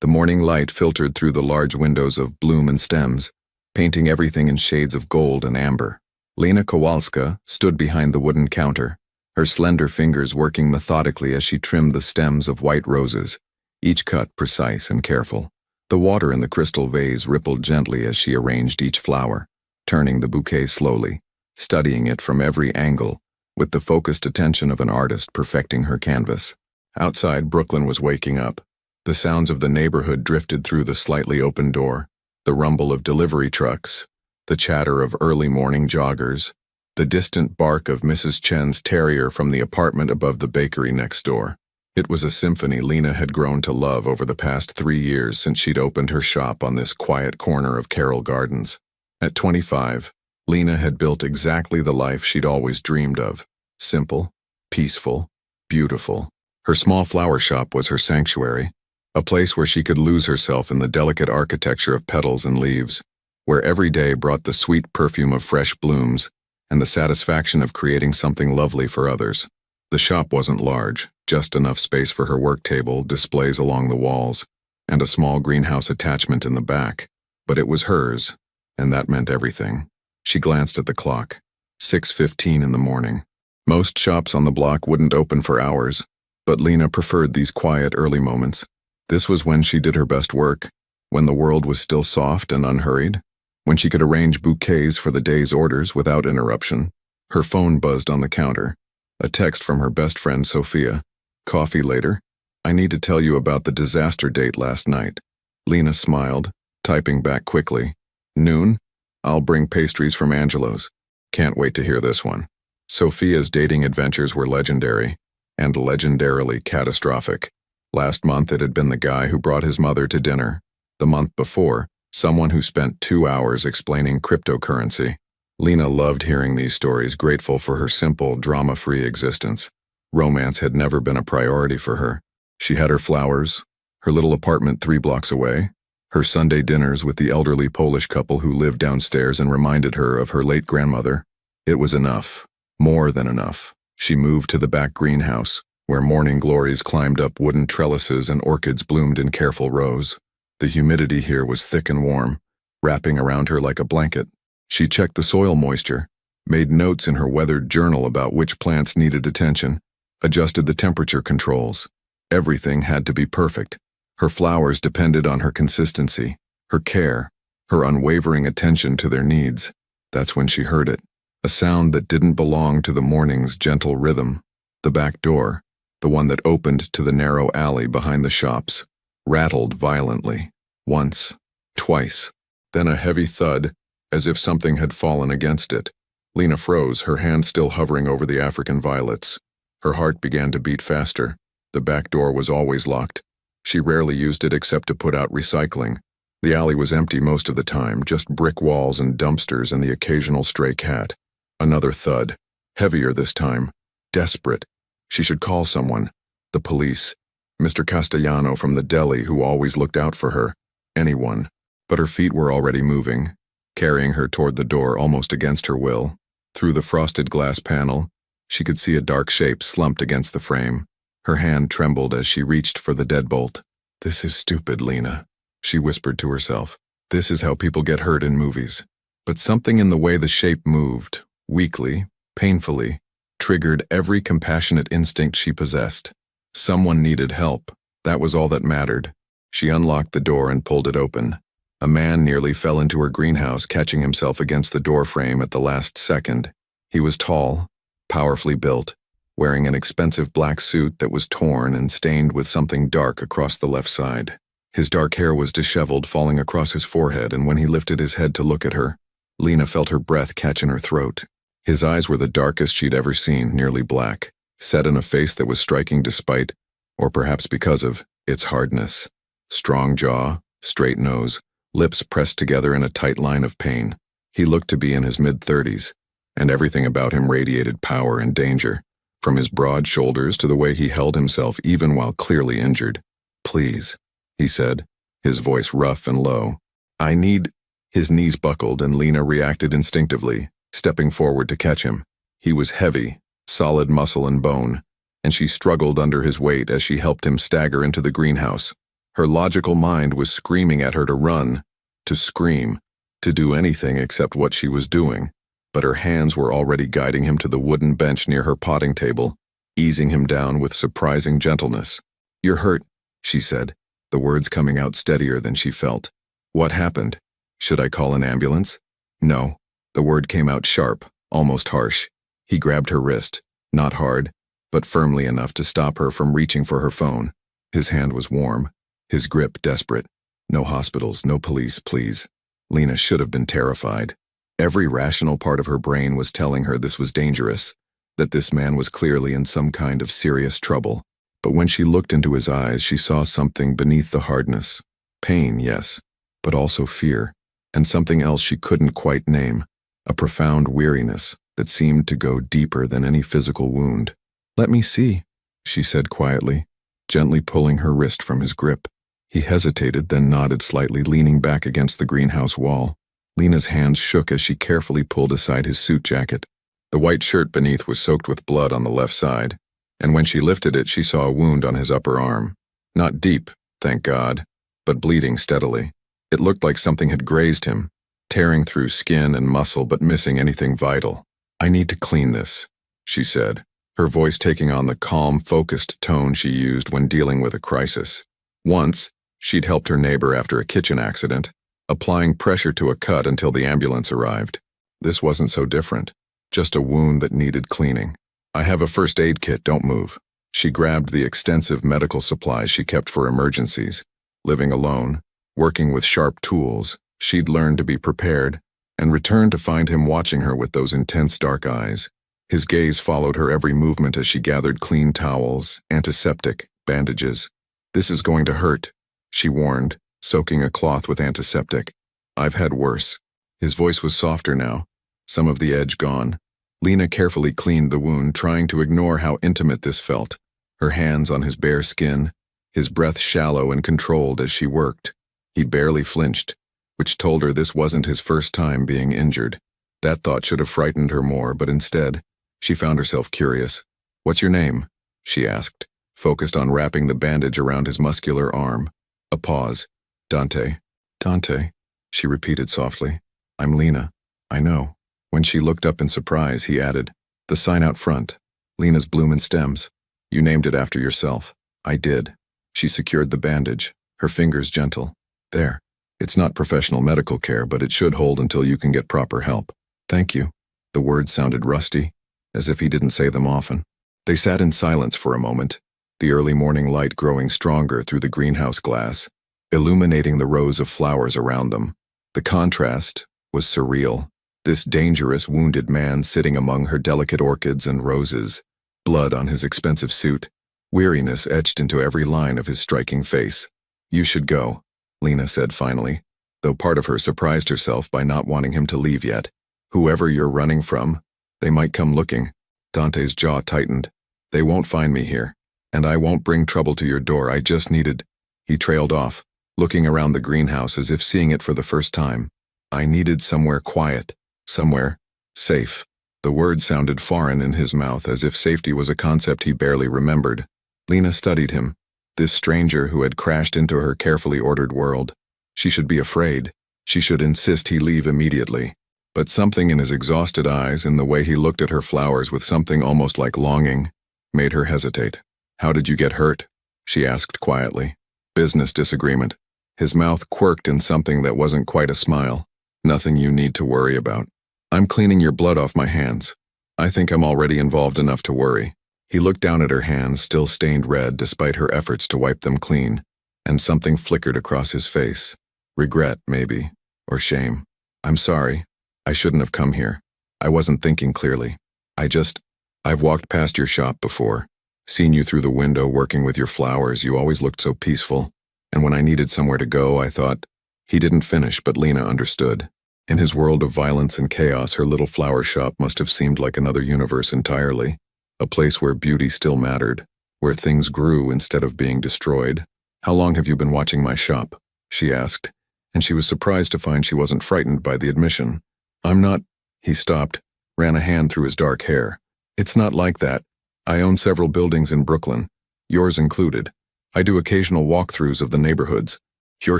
The morning light filtered through the large windows of bloom and stems, painting everything in shades of gold and amber. Lena Kowalska stood behind the wooden counter, her slender fingers working methodically as she trimmed the stems of white roses, each cut precise and careful. The water in the crystal vase rippled gently as she arranged each flower, turning the bouquet slowly, studying it from every angle, with the focused attention of an artist perfecting her canvas. Outside, Brooklyn was waking up. The sounds of the neighborhood drifted through the slightly open door, the rumble of delivery trucks, the chatter of early morning joggers, the distant bark of Mrs. Chen's terrier from the apartment above the bakery next door. It was a symphony Lena had grown to love over the past 3 years since she'd opened her shop on this quiet corner of Carroll Gardens. At 25, Lena had built exactly the life she'd always dreamed of. Simple, peaceful, beautiful. Her small flower shop was her sanctuary, a place where she could lose herself in the delicate architecture of petals and leaves, where every day brought the sweet perfume of fresh blooms and the satisfaction of creating something lovely for others. The shop wasn't large, just enough space for her work table, displays along the walls, and a small greenhouse attachment in the back, but it was hers, and that meant everything. She glanced at the clock. 6:15 in the morning. Most shops on the block wouldn't open for hours, but Lena preferred these quiet early moments. This was when she did her best work, when the world was still soft and unhurried, when she could arrange bouquets for the day's orders without interruption. Her phone buzzed on the counter. A text from her best friend Sophia. "Coffee later? I need to tell you about the disaster date last night." Lena smiled, typing back quickly. "Noon? I'll bring pastries from Angelo's. Can't wait to hear this one." Sophia's dating adventures were legendary, and legendarily catastrophic. Last month it had been the guy who brought his mother to dinner. The month before, someone who spent 2 hours explaining cryptocurrency. Lena loved hearing these stories, grateful for her simple, drama-free existence. Romance had never been a priority for her. She had her flowers, her little apartment 3 blocks away, her Sunday dinners with the elderly Polish couple who lived downstairs and reminded her of her late grandmother. It was enough, more than enough. She moved to the back greenhouse, where morning glories climbed up wooden trellises and orchids bloomed in careful rows. The humidity here was thick and warm, wrapping around her like a blanket. She checked the soil moisture, made notes in her weathered journal about which plants needed attention, adjusted the temperature controls. Everything had to be perfect. Her flowers depended on her consistency, her care, her unwavering attention to their needs. That's when she heard it. A sound that didn't belong to the morning's gentle rhythm. The back door, the one that opened to the narrow alley behind the shops, rattled violently. Once, twice, then a heavy thud, as if something had fallen against it. Lena froze, her hand still hovering over the African violets. Her heart began to beat faster. The back door was always locked. She rarely used it except to put out recycling. The alley was empty most of the time, just brick walls and dumpsters and the occasional stray cat. Another thud, heavier this time. Desperate. She should call someone. The police. Mr. Castellano from the deli who always looked out for her. Anyone. But her feet were already moving, carrying her toward the door almost against her will. Through the frosted glass panel, she could see a dark shape slumped against the frame. Her hand trembled as she reached for the deadbolt. "This is stupid, Lena," she whispered to herself. "This is how people get hurt in movies." But something in the way the shape moved, weakly, painfully, triggered every compassionate instinct she possessed. Someone needed help. That was all that mattered. She unlocked the door and pulled it open. A man nearly fell into her greenhouse, catching himself against the doorframe at the last second. He was tall, powerfully built, wearing an expensive black suit that was torn and stained with something dark across the left side. His dark hair was disheveled, falling across his forehead, and when he lifted his head to look at her, Lena felt her breath catch in her throat. His eyes were the darkest she'd ever seen, nearly black, set in a face that was striking despite, or perhaps because of, its hardness. Strong jaw, straight nose, lips pressed together in a tight line of pain. He looked to be in his mid-30s, and everything about him radiated power and danger, from his broad shoulders to the way he held himself even while clearly injured. "Please," he said, his voice rough and low. "I need—" His knees buckled and Lena reacted instinctively, stepping forward to catch him. He was heavy, solid muscle and bone, and she struggled under his weight as she helped him stagger into the greenhouse. Her logical mind was screaming at her to run, to scream, to do anything except what she was doing, but her hands were already guiding him to the wooden bench near her potting table, easing him down with surprising gentleness. "You're hurt," she said, the words coming out steadier than she felt. "What happened? Should I call an ambulance?" "No." The word came out sharp, almost harsh. He grabbed her wrist, not hard, but firmly enough to stop her from reaching for her phone. His hand was warm, his grip desperate. "No hospitals, no police, please." Lena should have been terrified. Every rational part of her brain was telling her this was dangerous, that this man was clearly in some kind of serious trouble. But when she looked into his eyes, she saw something beneath the hardness. Pain, yes, but also fear, and something else she couldn't quite name, a profound weariness that seemed to go deeper than any physical wound. "Let me see," she said quietly, gently pulling her wrist from his grip. He hesitated, then nodded slightly, leaning back against the greenhouse wall. Lena's hands shook as she carefully pulled aside his suit jacket. The white shirt beneath was soaked with blood on the left side, and when she lifted it, she saw a wound on his upper arm. Not deep, thank God, but bleeding steadily. It looked like something had grazed him, tearing through skin and muscle but missing anything vital. "I need to clean this," she said, her voice taking on the calm, focused tone she used when dealing with a crisis. Once, she'd helped her neighbor after a kitchen accident, applying pressure to a cut until the ambulance arrived. This wasn't so different, just a wound that needed cleaning. "I have a first aid kit, don't move." She grabbed the extensive medical supplies she kept for emergencies. Living alone, working with sharp tools, she'd learned to be prepared, and returned to find him watching her with those intense dark eyes. His gaze followed her every movement as she gathered clean towels, antiseptic, bandages. "This is going to hurt," she warned, soaking a cloth with antiseptic. "I've had worse." His voice was softer now, some of the edge gone. Lena carefully cleaned the wound, trying to ignore how intimate this felt. Her hands on his bare skin, his breath shallow and controlled as she worked. He barely flinched, which told her this wasn't his first time being injured. That thought should have frightened her more, but instead, she found herself curious. "What's your name?" she asked, focused on wrapping the bandage around his muscular arm. A pause. "Dante." "Dante," she repeated softly. "I'm Lena. I know." When she looked up in surprise, he added, "The sign out front. Lena's Bloom and Stems. You named it after yourself." "I did." She secured the bandage, her fingers gentle. "There. It's not professional medical care, but it should hold until you can get proper help." "Thank you." The words sounded rusty, as if he didn't say them often. They sat in silence for a moment, the early morning light growing stronger through the greenhouse glass, illuminating the rows of flowers around them. The contrast was surreal. This dangerous, wounded man sitting among her delicate orchids and roses, blood on his expensive suit, weariness etched into every line of his striking face. "You should go," Lena said finally, though part of her surprised herself by not wanting him to leave yet. "Whoever you're running from, they might come looking." Dante's jaw tightened. "They won't find me here, and I won't bring trouble to your door. I just needed—" He trailed off, looking around the greenhouse as if seeing it for the first time. "I needed somewhere quiet. Somewhere safe." The word sounded foreign in his mouth, as if safety was a concept he barely remembered. Lena studied him, this stranger who had crashed into her carefully ordered world. She should be afraid. She should insist he leave immediately. But something in his exhausted eyes, in the way he looked at her flowers with something almost like longing, made her hesitate. "How did you get hurt?" she asked quietly. "Business disagreement." His mouth quirked in something that wasn't quite a smile. "Nothing you need to worry about. I'm cleaning your blood off my hands. I think I'm already involved enough to worry." He looked down at her hands, still stained red despite her efforts to wipe them clean, and something flickered across his face. Regret, maybe, or shame. "I'm sorry. I shouldn't have come here. I wasn't thinking clearly. I've walked past your shop before, seen you through the window working with your flowers. You always looked so peaceful. And when I needed somewhere to go, I thought—" He didn't finish, but Lena understood. In his world of violence and chaos, her little flower shop must have seemed like another universe entirely, a place where beauty still mattered, where things grew instead of being destroyed. "How long have you been watching my shop?" she asked, and she was surprised to find she wasn't frightened by the admission. "I'm not—" He stopped, ran a hand through his dark hair. "It's not like that. I own several buildings in Brooklyn, yours included. I do occasional walkthroughs of the neighborhoods. Your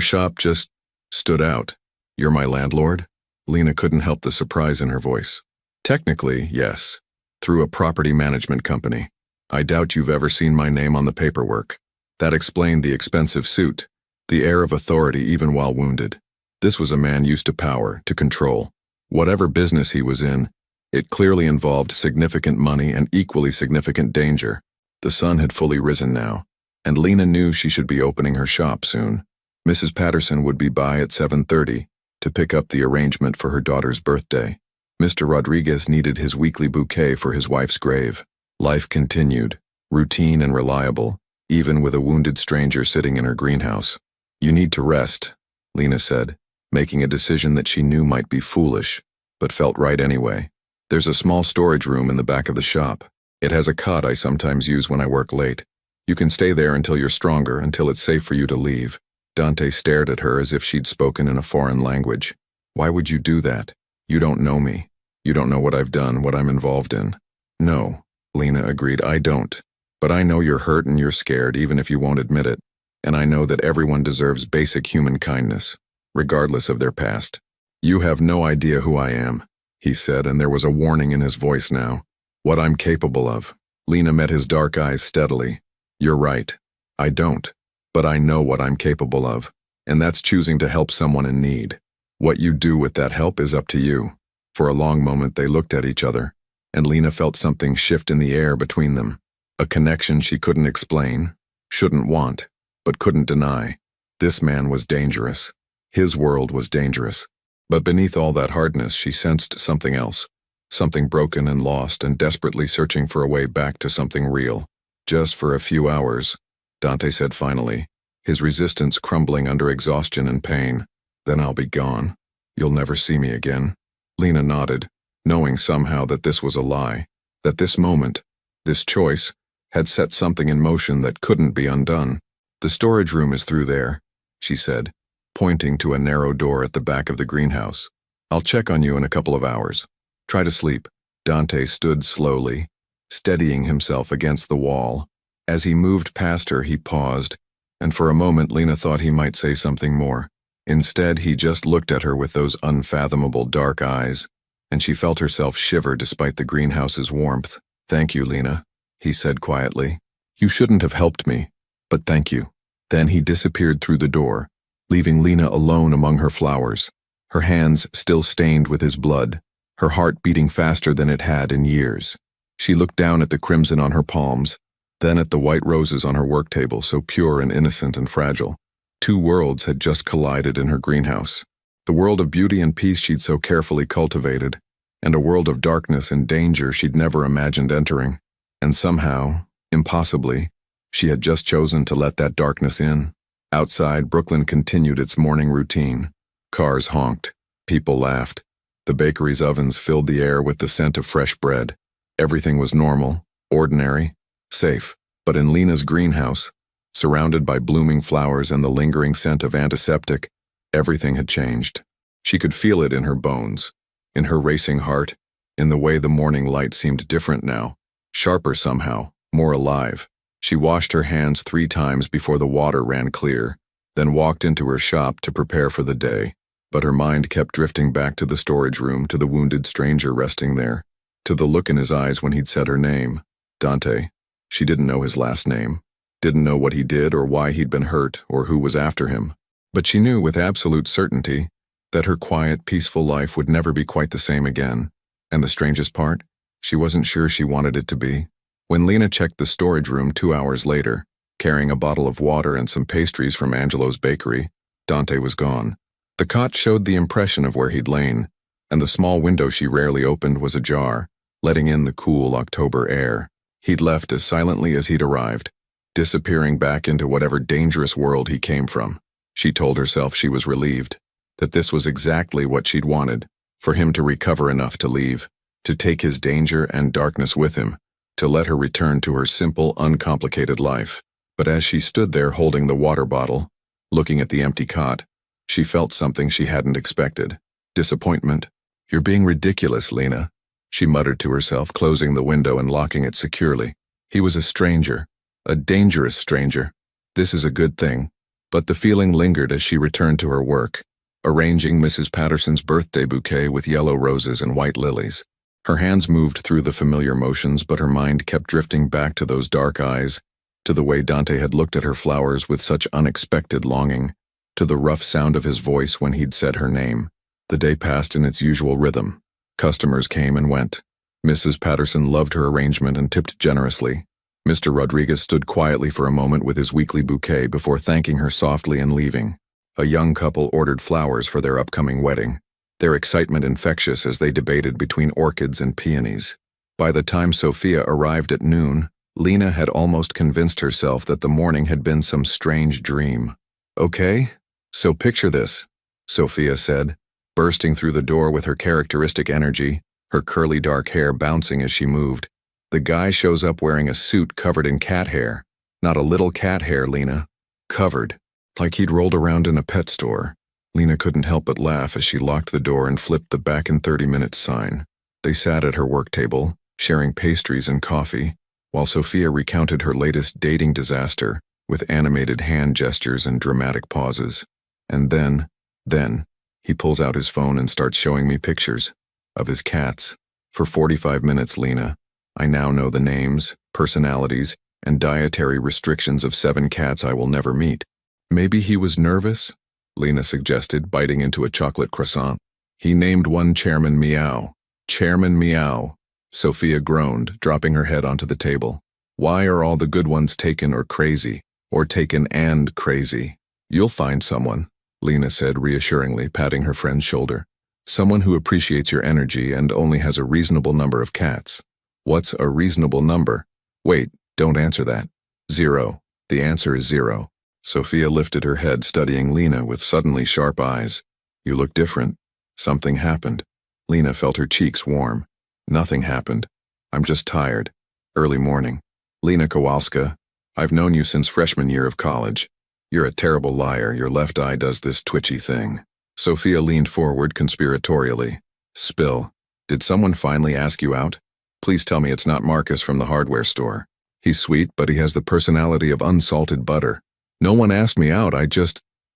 shop just stood out. You're my landlord? Lena couldn't help the surprise in her voice. Technically, yes. Through a property management company. I doubt you've ever seen my name on the paperwork. That explained the expensive suit, the air of authority even while wounded. This was a man used to power, to control. Whatever business he was in, it clearly involved significant money and equally significant danger. The sun had fully risen now, and Lena knew she should be opening her shop soon. Mrs. Patterson would be by at 7:30 to pick up the arrangement for her daughter's birthday. Mr. Rodriguez needed his weekly bouquet for his wife's grave. Life continued, routine and reliable, even with a wounded stranger sitting in her greenhouse. You need to rest, Lena said, making a decision that she knew might be foolish, but felt right anyway. There's a small storage room in the back of the shop. It has a cot I sometimes use when I work late. You can stay there until you're stronger, until it's safe for you to leave. Dante stared at her as if she'd spoken in a foreign language. Why would you do that? You don't know me. You don't know what I've done, what I'm involved in. No, Lena agreed, I don't. But I know you're hurt and you're scared, even if you won't admit it. And I know that everyone deserves basic human kindness, regardless of their past. You have no idea who I am, he said, and there was a warning in his voice now. What I'm capable of. Lena met his dark eyes steadily. You're right. I don't. But I know what I'm capable of. And that's choosing to help someone in need. What you do with that help is up to you. For a long moment they looked at each other, and Lena felt something shift in the air between them. A connection she couldn't explain, shouldn't want, but couldn't deny. This man was dangerous. His world was dangerous. But beneath all that hardness she sensed something else. Something broken and lost and desperately searching for a way back to something real. Just for a few hours, Dante said finally, his resistance crumbling under exhaustion and pain. Then I'll be gone. You'll never see me again. Lena nodded, knowing somehow that this was a lie, that this moment, this choice, had set something in motion that couldn't be undone. The storage room is through there, she said, pointing to a narrow door at the back of the greenhouse. I'll check on you in a couple of hours. Try to sleep. Dante stood slowly, steadying himself against the wall. As he moved past her, he paused, and for a moment Lena thought he might say something more. Instead, he just looked at her with those unfathomable dark eyes, and she felt herself shiver despite the greenhouse's warmth. Thank you, Lena, he said quietly. You shouldn't have helped me, but thank you. Then he disappeared through the door, leaving Lena alone among her flowers, her hands still stained with his blood, her heart beating faster than it had in years. She looked down at the crimson on her palms, then at the white roses on her work table, so pure and innocent and fragile. Two worlds had just collided in her greenhouse. The world of beauty and peace she'd so carefully cultivated, and a world of darkness and danger she'd never imagined entering. And somehow, impossibly, she had just chosen to let that darkness in. Outside, Brooklyn continued its morning routine. Cars honked. People laughed. The bakery's ovens filled the air with the scent of fresh bread. Everything was normal, ordinary, safe. But in Lena's greenhouse, surrounded by blooming flowers and the lingering scent of antiseptic, everything had changed. She could feel it in her bones, in her racing heart, in the way the morning light seemed different now, sharper somehow, more alive. She washed her hands 3 times before the water ran clear, then walked into her shop to prepare for the day. But her mind kept drifting back to the storage room, to the wounded stranger resting there, to the look in his eyes when he'd said her name, Dante. She didn't know his last name, didn't know what he did or why he'd been hurt or who was after him. But she knew with absolute certainty that her quiet, peaceful life would never be quite the same again. And the strangest part, she wasn't sure she wanted it to be. When Lena checked the storage room 2 hours later, carrying a bottle of water and some pastries from Angelo's bakery, Dante was gone. The cot showed the impression of where he'd lain, and the small window she rarely opened was ajar, letting in the cool October air. He'd left as silently as he'd arrived, disappearing back into whatever dangerous world he came from. She told herself she was relieved, that this was exactly what she'd wanted, for him to recover enough to leave, to take his danger and darkness with him, to let her return to her simple, uncomplicated life. But as she stood there holding the water bottle, looking at the empty cot, she felt something she hadn't expected. Disappointment. You're being ridiculous, Lena, she muttered to herself, closing the window and locking it securely. He was a stranger, a dangerous stranger, This is a good thing. But the feeling lingered as she returned to her work, arranging Mrs. Patterson's birthday bouquet with yellow roses and white lilies. Her hands moved through the familiar motions, but her mind kept drifting back to those dark eyes, to the way Dante had looked at her flowers with such unexpected longing, to the rough sound of his voice when he'd said her name. The day passed in its usual rhythm. Customers came and went. Mrs. Patterson loved her arrangement and tipped generously. Mr. Rodriguez stood quietly for a moment with his weekly bouquet before thanking her softly and leaving. A young couple ordered flowers for their upcoming wedding, their excitement infectious as they debated between orchids and peonies. By the time Sophia arrived at noon, Lena had almost convinced herself that the morning had been some strange dream. "Okay, so picture this," Sophia said, bursting through the door with her characteristic energy, her curly dark hair bouncing as she moved. The guy shows up wearing a suit covered in cat hair. Not a little cat hair, Lena. Covered. Like he'd rolled around in a pet store. Lena couldn't help but laugh as she locked the door and flipped the "back in 30 minutes" sign. They sat at her work table, sharing pastries and coffee, while Sophia recounted her latest dating disaster with animated hand gestures and dramatic pauses. And then, he pulls out his phone and starts showing me pictures of his cats. For 45 minutes, Lena, I now know the names, personalities, and dietary restrictions of 7 cats I will never meet. Maybe he was nervous? Lena suggested, biting into a chocolate croissant. He named one Chairman Meow. Chairman Meow. Sophia groaned, dropping her head onto the table. Why are all the good ones taken or crazy? Or taken and crazy? You'll find someone, Lena said reassuringly, patting her friend's shoulder. Someone who appreciates your energy and only has a reasonable number of cats. What's a reasonable number? Wait, don't answer that. 0. The answer is 0. Sophia lifted her head, studying Lena with suddenly sharp eyes. You look different. Something happened. Lena felt her cheeks warm. Nothing happened. I'm just tired. Early morning. Lena Kowalska, I've known you since freshman year of college. You're a terrible liar. Your left eye does this twitchy thing. Sophia leaned forward conspiratorially. Spill. Did someone finally ask you out? Please tell me it's not Marcus from the hardware store. He's sweet, but he has the personality of unsalted butter. No one asked me out,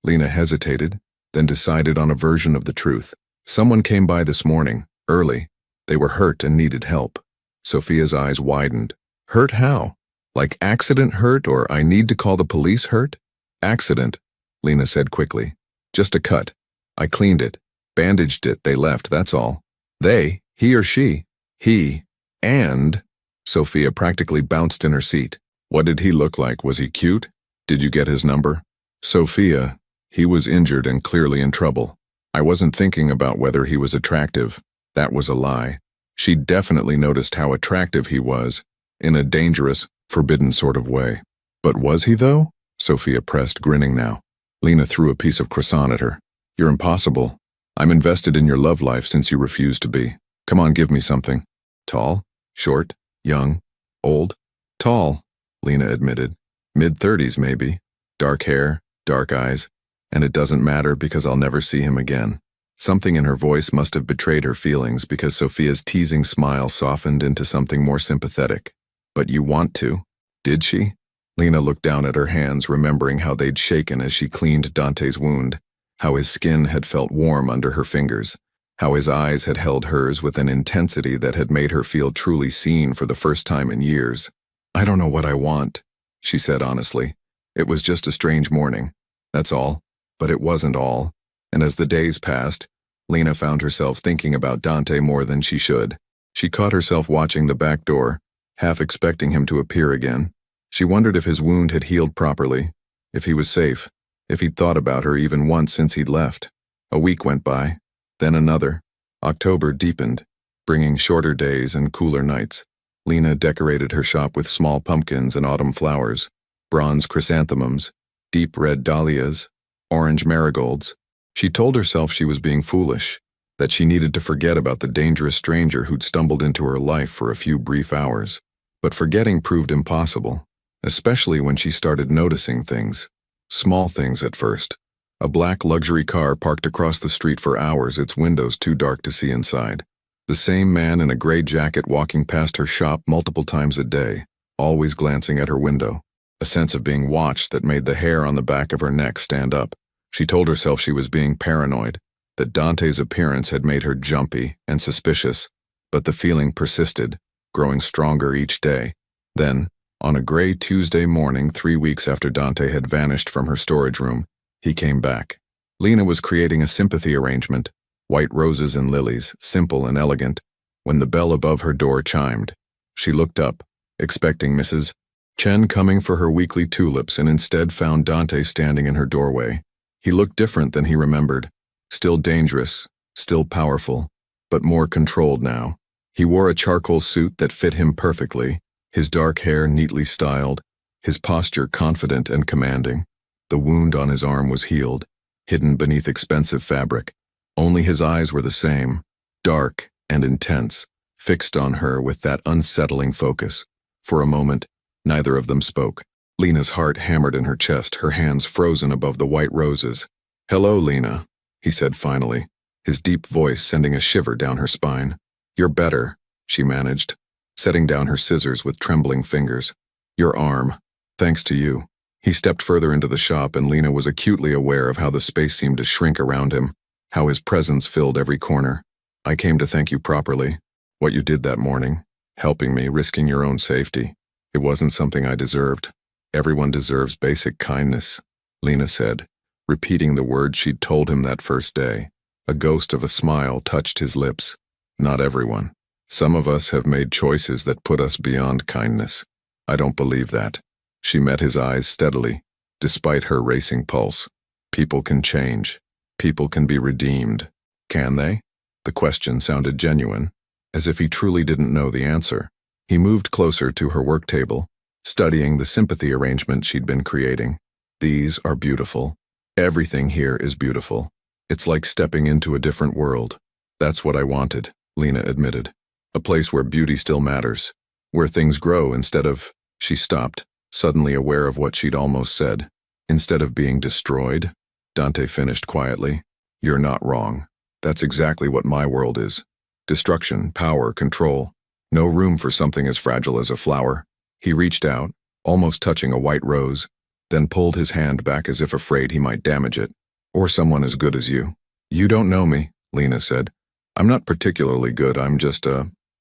Lena hesitated, then decided on a version of the truth. Someone came by this morning, early. They were hurt and needed help. Sophia's eyes widened. Hurt how? Like accident hurt or I need to call the police hurt? Accident, Lena said quickly. Just a cut. I cleaned it, bandaged it, they left, that's all. They, he or she? He. And, Sophia practically bounced in her seat. What did he look like? Was he cute? Did you get his number? Sophia, he was injured and clearly in trouble. I wasn't thinking about whether he was attractive. That was a lie. She definitely noticed how attractive he was, in a dangerous, forbidden sort of way. But was he though? Sophia pressed, grinning now. Lena threw a piece of croissant at her. You're impossible. I'm invested in your love life since you refused to be. Come on, give me something. Tall? Short? Young? Old? Tall, Lena admitted. Mid-30s maybe. Dark hair, dark eyes. And it doesn't matter because I'll never see him again. Something in her voice must have betrayed her feelings because Sophia's teasing smile softened into something more sympathetic. But you want to? Did she? Lena looked down at her hands, remembering how they'd shaken as she cleaned Dante's wound, how his skin had felt warm under her fingers, how his eyes had held hers with an intensity that had made her feel truly seen for the first time in years. I don't know what I want, she said honestly. It was just a strange morning. That's all. But it wasn't all. And as the days passed, Lena found herself thinking about Dante more than she should. She caught herself watching the back door, half expecting him to appear again. She wondered if his wound had healed properly, if he was safe, if he'd thought about her even once since he'd left. A week went by, then another. October deepened, bringing shorter days and cooler nights. Lena decorated her shop with small pumpkins and autumn flowers, bronze chrysanthemums, deep red dahlias, orange marigolds. She told herself she was being foolish, that she needed to forget about the dangerous stranger who'd stumbled into her life for a few brief hours. But forgetting proved impossible, especially when she started noticing things. Small things at first. A black luxury car parked across the street for hours, its windows too dark to see inside. The same man in a gray jacket walking past her shop multiple times a day, always glancing at her window. a sense of being watched that made the hair on the back of her neck stand up. She told herself she was being paranoid, that Dante's appearance had made her jumpy and suspicious, but the feeling persisted, growing stronger each day. Then, on a gray Tuesday morning 3 weeks after Dante had vanished from her storage room, he came back. Lena was creating a sympathy arrangement, white roses and lilies, simple and elegant, when the bell above her door chimed. She looked up, expecting Mrs. Chen coming for her weekly tulips, and instead found Dante standing in her doorway. He looked different than he remembered, still dangerous, still powerful, but more controlled now. He wore a charcoal suit that fit him perfectly, his dark hair neatly styled, his posture confident and commanding. The wound on his arm was healed, hidden beneath expensive fabric. Only his eyes were the same, dark and intense, fixed on her with that unsettling focus. For a moment, neither of them spoke. Lena's heart hammered in her chest, her hands frozen above the white roses. "Hello, Lena," he said finally, his deep voice sending a shiver down her spine. "You're better," she managed, setting down her scissors with trembling fingers. "Your arm. Thanks to you." He stepped further into the shop, and Lena was acutely aware of how the space seemed to shrink around him, how his presence filled every corner. "I came to thank you properly. What you did that morning, helping me, risking your own safety. It wasn't something I deserved. Everyone deserves basic kindness," Lena said, repeating the words she'd told him that first day. A ghost of a smile touched his lips. "Not everyone. Some of us have made choices that put us beyond kindness. I don't believe that." She met his eyes steadily, despite her racing pulse. "People can change. People can be redeemed." Can they? The question sounded genuine, as if he truly didn't know the answer. He moved closer to her work table, studying the sympathy arrangement she'd been creating. "These are beautiful. Everything here is beautiful. It's like stepping into a different world." "That's what I wanted," Lena admitted. "A place where beauty still matters, where things grow instead of—" She stopped, suddenly aware of what she'd almost said. "Instead of being destroyed," Dante finished quietly. "You're not wrong. That's exactly what my world is. Destruction, power, control. No room for something as fragile as a flower." He reached out, almost touching a white rose, then pulled his hand back as if afraid he might damage it. "Or someone as good as you." "You don't know me," Lena said. "I'm not particularly good, I'm just,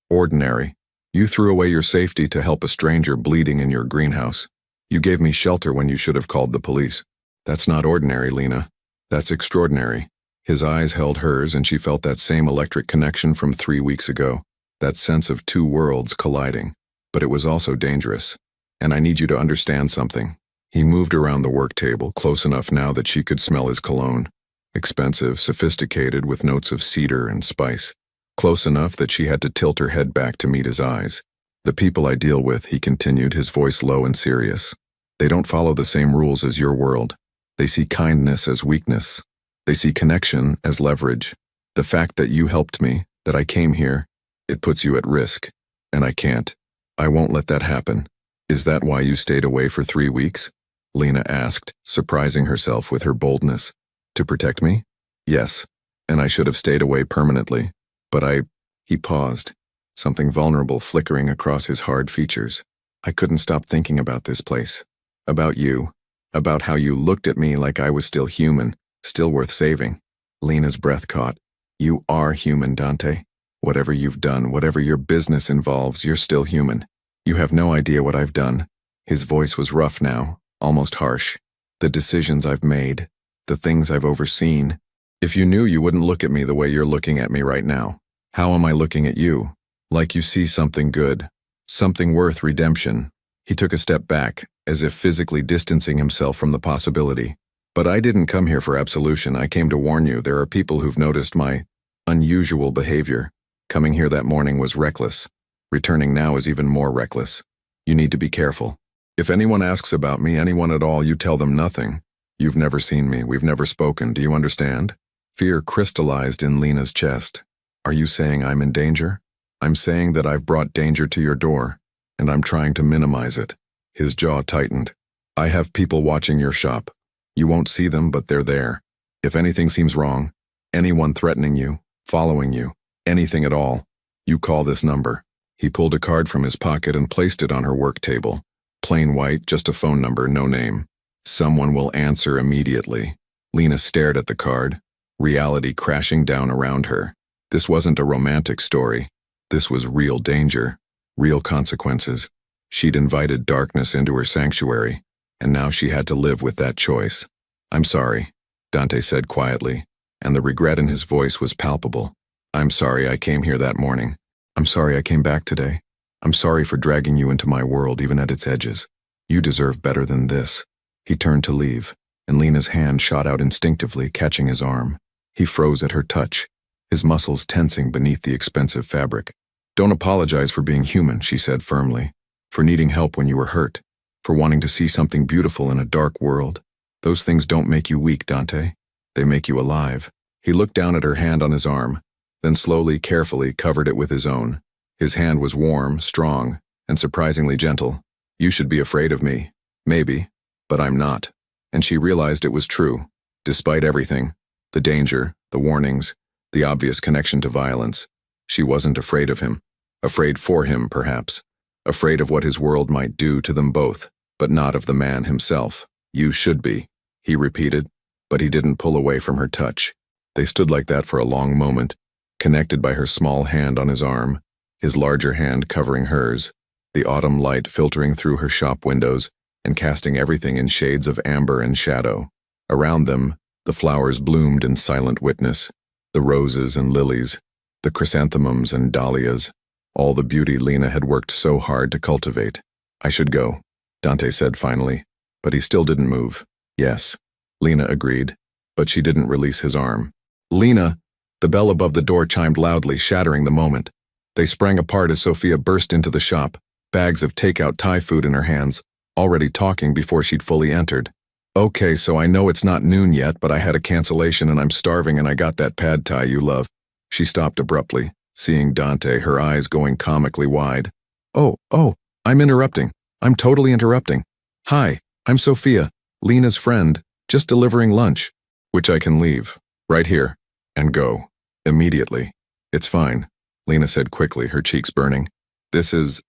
ordinary. You threw away your safety to help a stranger bleeding in your greenhouse. You gave me shelter when you should have called the police. That's not ordinary, Lena. That's extraordinary." His eyes held hers, and she felt that same electric connection from 3 weeks ago, that sense of two worlds colliding. But it was also dangerous. "And I need you to understand something." He moved around the work table, close enough now that she could smell his cologne. Expensive, sophisticated, with notes of cedar and spice. Close enough that she had to tilt her head back to meet his eyes. "The people I deal with," he continued, his voice low and serious, "they don't follow the same rules as your world. They see kindness as weakness. They see connection as leverage. The fact that you helped me, that I came here, it puts you at risk. And I can't. I won't let that happen." "Is that why you stayed away for 3 weeks?" Lena asked, surprising herself with her boldness. "To protect me?" "Yes, and I should have stayed away permanently. But He paused, something vulnerable flickering across his hard features. "I couldn't stop thinking about this place. About you. About how you looked at me like I was still human, still worth saving." Lena's breath caught. "You are human, Dante. Whatever you've done, whatever your business involves, you're still human. You have no idea what I've done." His voice was rough now, almost harsh. "The decisions I've made, the things I've overseen. If you knew, you wouldn't look at me the way you're looking at me right now. How am I looking at you? Like you see something good, something worth redemption." He took a step back, as if physically distancing himself from the possibility. "But I didn't come here for absolution. I came to warn you. There are people who've noticed my unusual behavior. Coming here that morning was reckless. Returning now is even more reckless. You need to be careful. If anyone asks about me, anyone at all, you tell them nothing. You've never seen me. We've never spoken. Do you understand?" Fear crystallized in Lena's chest. "Are you saying I'm in danger?" "I'm saying that I've brought danger to your door, and I'm trying to minimize it." His jaw tightened. "I have people watching your shop. You won't see them, but they're there. If anything seems wrong, anyone threatening you, following you, anything at all, you call this number." He pulled a card from his pocket and placed it on her work table. Plain white, just a phone number, no name. Someone will answer immediately. Lena stared at the card, reality crashing down around her. This wasn't a romantic story. This was real danger, real consequences. She'd invited darkness into her sanctuary, and now she had to live with that choice. "I'm sorry," Dante said quietly, and the regret in his voice was palpable. "I'm sorry I came here that morning. I'm sorry I came back today. I'm sorry for dragging you into my world even at its edges. You deserve better than this." He turned to leave, and Lena's hand shot out instinctively, catching his arm. He froze at her touch, his muscles tensing beneath the expensive fabric. "Don't apologize for being human," she said firmly, "for needing help when you were hurt, for wanting to see something beautiful in a dark world. Those things don't make you weak, Dante. They make you alive." He looked down at her hand on his arm, then slowly, carefully covered it with his own. His hand was warm, strong, and surprisingly gentle. "You should be afraid of me. Maybe. But I'm not." And she realized it was true. Despite everything, the danger, the warnings, the obvious connection to violence, she wasn't afraid of him. Afraid for him, perhaps. Afraid of what his world might do to them both, but not of the man himself. "You should be," he repeated, but he didn't pull away from her touch. They stood like that for a long moment, connected by her small hand on his arm, his larger hand covering hers, the autumn light filtering through her shop windows and casting everything in shades of amber and shadow. Around them, the flowers bloomed in silent witness, the roses and lilies, the chrysanthemums and dahlias, all the beauty Lena had worked so hard to cultivate. "I should go," Dante said finally, but he still didn't move. "Yes," Lena agreed, but she didn't release his arm. "Lena!" The bell above the door chimed loudly, shattering the moment. They sprang apart as Sophia burst into the shop, bags of takeout Thai food in her hands, already talking before she'd fully entered. "Okay, so I know it's not noon yet, but I had a cancellation and I'm starving and I got that pad Thai you love." She stopped abruptly, seeing Dante, her eyes going comically wide. Oh, I'm interrupting. I'm totally interrupting. Hi, I'm Sophia, Lena's friend, just delivering lunch, which I can leave, right here, and go, immediately." "It's fine," Lena said quickly, her cheeks burning. This is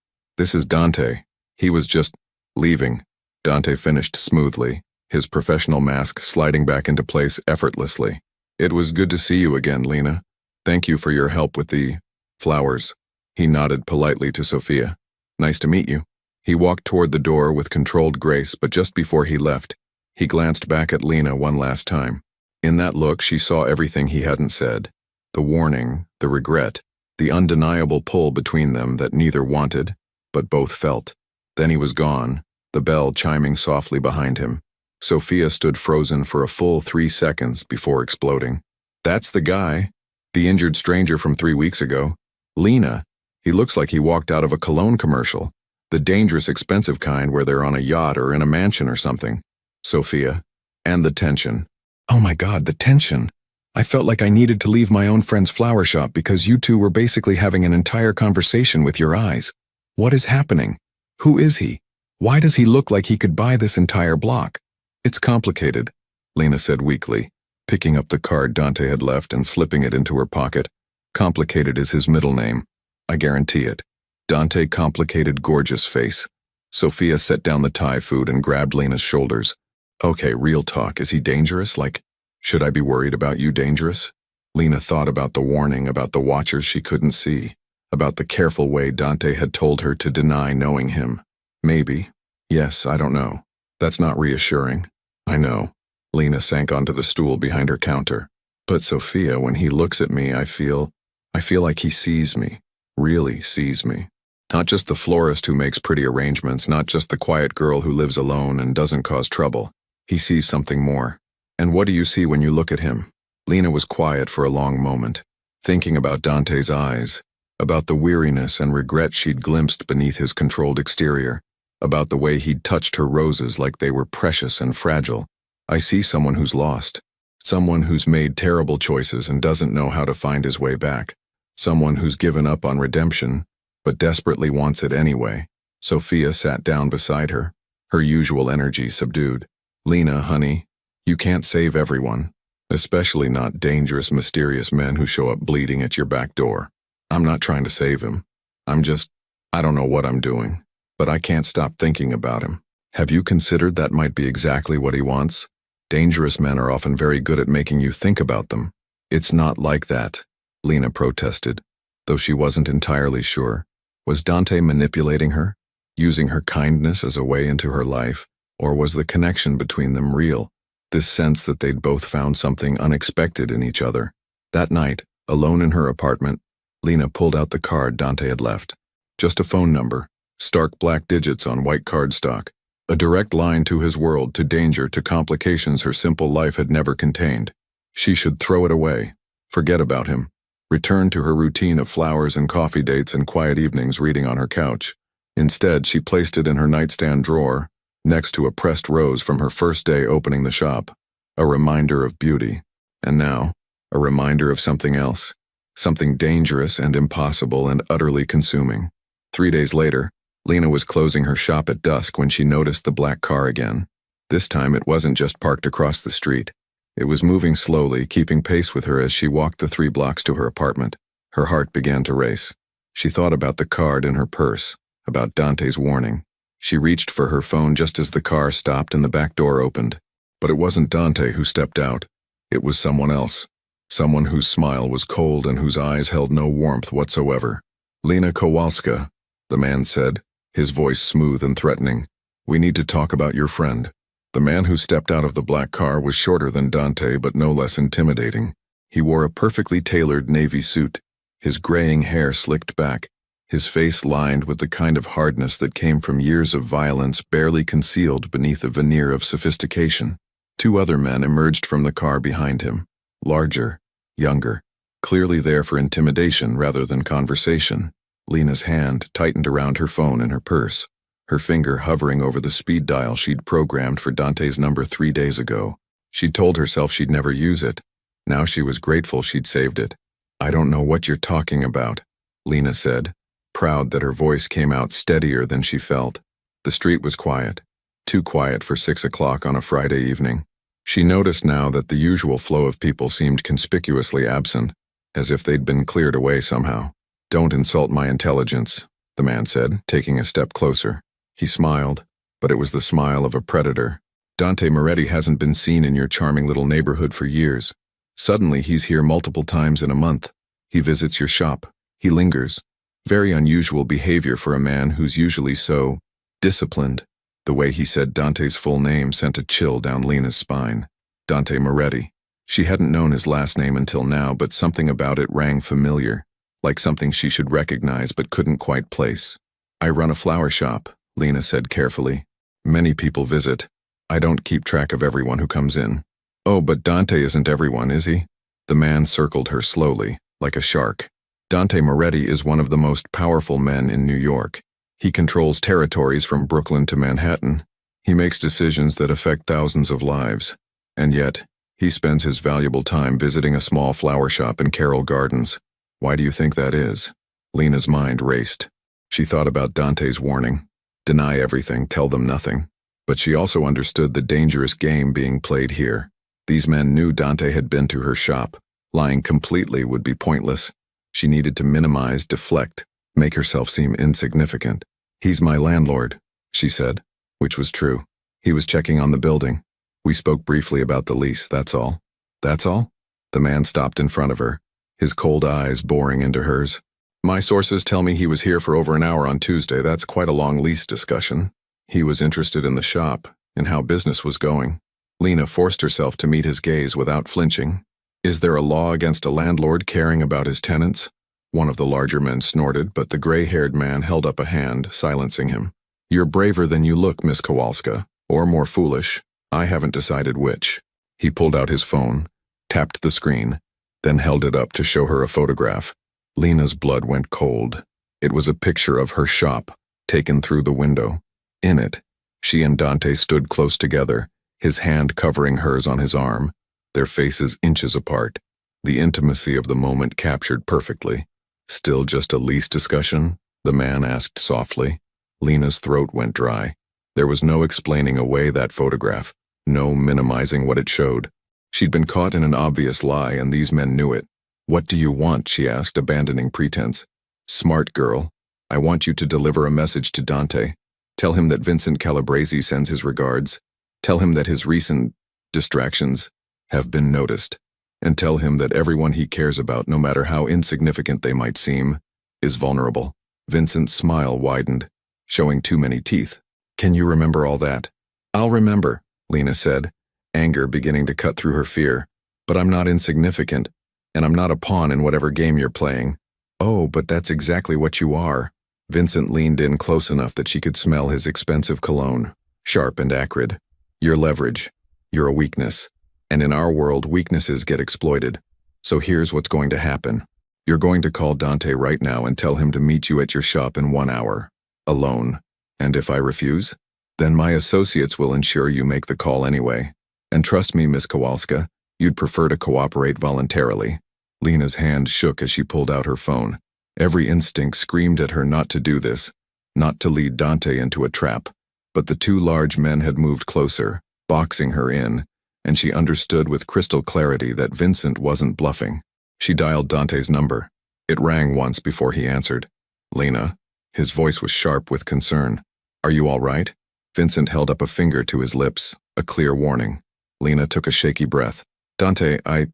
Dante. He was just leaving." Dante finished smoothly, his professional mask sliding back into place effortlessly. "It was good to see you again, Lena. Thank you for your help with the flowers." He nodded politely to Sophia. "Nice to meet you." He walked toward the door with controlled grace, but just before he left, he glanced back at Lena one last time. In that look, she saw everything he hadn't said. The warning, the regret, the undeniable pull between them that neither wanted, but both felt. Then he was gone, the bell chiming softly behind him. Sophia stood frozen for a full 3 seconds before exploding. "That's the guy. The injured stranger from 3 weeks ago. Lena. He looks like he walked out of a cologne commercial. The dangerous, expensive kind where they're on a yacht or in a mansion or something." Sophia. And the tension. "Oh my God, the tension. I felt like I needed to leave my own friend's flower shop because you two were basically having an entire conversation with your eyes. What is happening? Who is he? Why does he look like he could buy this entire block?" "It's complicated," Lena said weakly, picking up the card Dante had left and slipping it into her pocket. "Complicated is his middle name. I guarantee it." Dante complicated gorgeous face. Sophia set down the Thai food and grabbed Lena's shoulders. "Okay, real talk. Is he dangerous? Like, should I be worried about you dangerous?" Lena thought about the warning, about the watchers she couldn't see, about the careful way Dante had told her to deny knowing him. "Maybe. Yes, I don't know. That's not reassuring." "I know." Lena sank onto the stool behind her counter. "But Sophia, when he looks at me, I feel like he sees me, really sees me. Not just the florist who makes pretty arrangements, not just the quiet girl who lives alone and doesn't cause trouble. He sees something more." "And what do you see when you look at him?" Lena was quiet for a long moment, thinking about Dante's eyes, about the weariness and regret she'd glimpsed beneath his controlled exterior, about the way he'd touched her roses like they were precious and fragile. "I see someone who's lost. Someone who's made terrible choices and doesn't know how to find his way back. Someone who's given up on redemption, but desperately wants it anyway." Sophia sat down beside her, her usual energy subdued. "Lena, honey, you can't save everyone, especially not dangerous, mysterious men who show up bleeding at your back door. I'm not trying to save him. I don't know what I'm doing. but I can't stop thinking about him. Have you considered that might be exactly what he wants? Dangerous men are often very good at making you think about them. It's not like that, Lena protested, though she wasn't entirely sure. Was Dante manipulating her, using her kindness as a way into her life, or was the connection between them real, this sense that they'd both found something unexpected in each other? That night, alone in her apartment, Lena pulled out the card Dante had left. Just a phone number, stark black digits on white cardstock, a direct line to his world, to danger, to complications her simple life had never contained. She should throw it away, forget about him, return to her routine of flowers and coffee dates and quiet evenings reading on her couch. Instead, she placed it in her nightstand drawer, next to a pressed rose from her first day opening the shop, a reminder of beauty. And now, a reminder of something else, something dangerous and impossible and utterly consuming. 3 days later, Lena was closing her shop at dusk when she noticed the black car again. This time it wasn't just parked across the street. It was moving slowly, keeping pace with her as she walked the 3 blocks to her apartment. Her heart began to race. She thought about the card in her purse, about Dante's warning. She reached for her phone just as the car stopped and the back door opened. But it wasn't Dante who stepped out. It was someone else. Someone whose smile was cold and whose eyes held no warmth whatsoever. "Lena Kowalska," the man said, his voice smooth and threatening. "We need to talk about your friend." The man who stepped out of the black car was shorter than Dante, but no less intimidating. He wore a perfectly tailored navy suit, his graying hair slicked back, his face lined with the kind of hardness that came from years of violence barely concealed beneath a veneer of sophistication. 2 other men emerged from the car behind him, larger, younger, clearly there for intimidation rather than conversation. Lena's hand tightened around her phone in her purse, her finger hovering over the speed dial she'd programmed for Dante's number 3 days ago. She'd told herself she'd never use it. Now she was grateful she'd saved it. "I don't know what you're talking about," Lena said, proud that her voice came out steadier than she felt. The street was quiet, too quiet for 6 o'clock on a Friday evening. She noticed now that the usual flow of people seemed conspicuously absent, as if they'd been cleared away somehow. "Don't insult my intelligence," the man said, taking a step closer. He smiled, but it was the smile of a predator. "Dante Moretti hasn't been seen in your charming little neighborhood for years. Suddenly he's here multiple times in a month. He visits your shop. He lingers. Very unusual behavior for a man who's usually so disciplined." The way he said Dante's full name sent a chill down Lena's spine. Dante Moretti. She hadn't known his last name until now, but something about it rang familiar, like something she should recognize but couldn't quite place. "I run a flower shop," Lena said carefully. "Many people visit. I don't keep track of everyone who comes in." "Oh, but Dante isn't everyone, is he?" The man circled her slowly, like a shark. "Dante Moretti is one of the most powerful men in New York. He controls territories from Brooklyn to Manhattan. He makes decisions that affect thousands of lives. And yet, he spends his valuable time visiting a small flower shop in Carroll Gardens. Why do you think that is?" Lena's mind raced. She thought about Dante's warning. Deny everything, tell them nothing. But she also understood the dangerous game being played here. These men knew Dante had been to her shop. Lying completely would be pointless. She needed to minimize, deflect, make herself seem insignificant. "He's my landlord," she said, which was true. "He was checking on the building. We spoke briefly about the lease, that's all." "That's all?" The man stopped in front of her, his cold eyes boring into hers. "My sources tell me he was here for over an hour on Tuesday. That's quite a long lease discussion. He was interested in the shop, in how business was going." Lena forced herself to meet his gaze without flinching. "Is there a law against a landlord caring about his tenants?" One of the larger men snorted, but the gray-haired man held up a hand, silencing him. "You're braver than you look, Miss Kowalska, or more foolish. I haven't decided which." He pulled out his phone, tapped the screen, then held it up to show her a photograph. Lena's blood went cold. It was a picture of her shop, taken through the window. In it, she and Dante stood close together, his hand covering hers on his arm, their faces inches apart. The intimacy of the moment captured perfectly. "Still just a lease discussion?" the man asked softly. Lena's throat went dry. There was no explaining away that photograph, no minimizing what it showed. She'd been caught in an obvious lie, and these men knew it. "What do you want?" she asked, abandoning pretense. "Smart girl. I want you to deliver a message to Dante. Tell him that Vincent Calabrese sends his regards. Tell him that his recent distractions have been noticed. And tell him that everyone he cares about, no matter how insignificant they might seem, is vulnerable. Vincent's smile widened, showing too many teeth. Can you remember all that? I'll remember, Lena said, anger beginning to cut through her fear. But I'm not insignificant, and I'm not a pawn in whatever game you're playing. Oh, but that's exactly what you are. Vincent leaned in close enough that she could smell his expensive cologne, sharp and acrid. You're leverage. You're a weakness. And in our world, weaknesses get exploited. So here's what's going to happen. You're going to call Dante right now and tell him to meet you at your shop in 1 hour. Alone. And if I refuse? Then my associates will ensure you make the call anyway. And trust me, Miss Kowalska, you'd prefer to cooperate voluntarily. Lena's hand shook as she pulled out her phone. Every instinct screamed at her not to do this, not to lead Dante into a trap. But the two large men had moved closer, boxing her in, and she understood with crystal clarity that Vincent wasn't bluffing. She dialed Dante's number. It rang once before he answered. Lena. His voice was sharp with concern. Are you all right? Vincent held up a finger to his lips, a clear warning. Lena took a shaky breath. Dante, I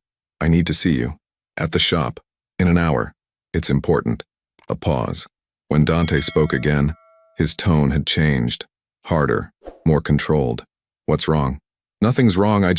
need to see you. At the shop. In an hour. It's important. A pause. When Dante spoke again, his tone had changed. Harder. More controlled. What's wrong? Nothing's wrong,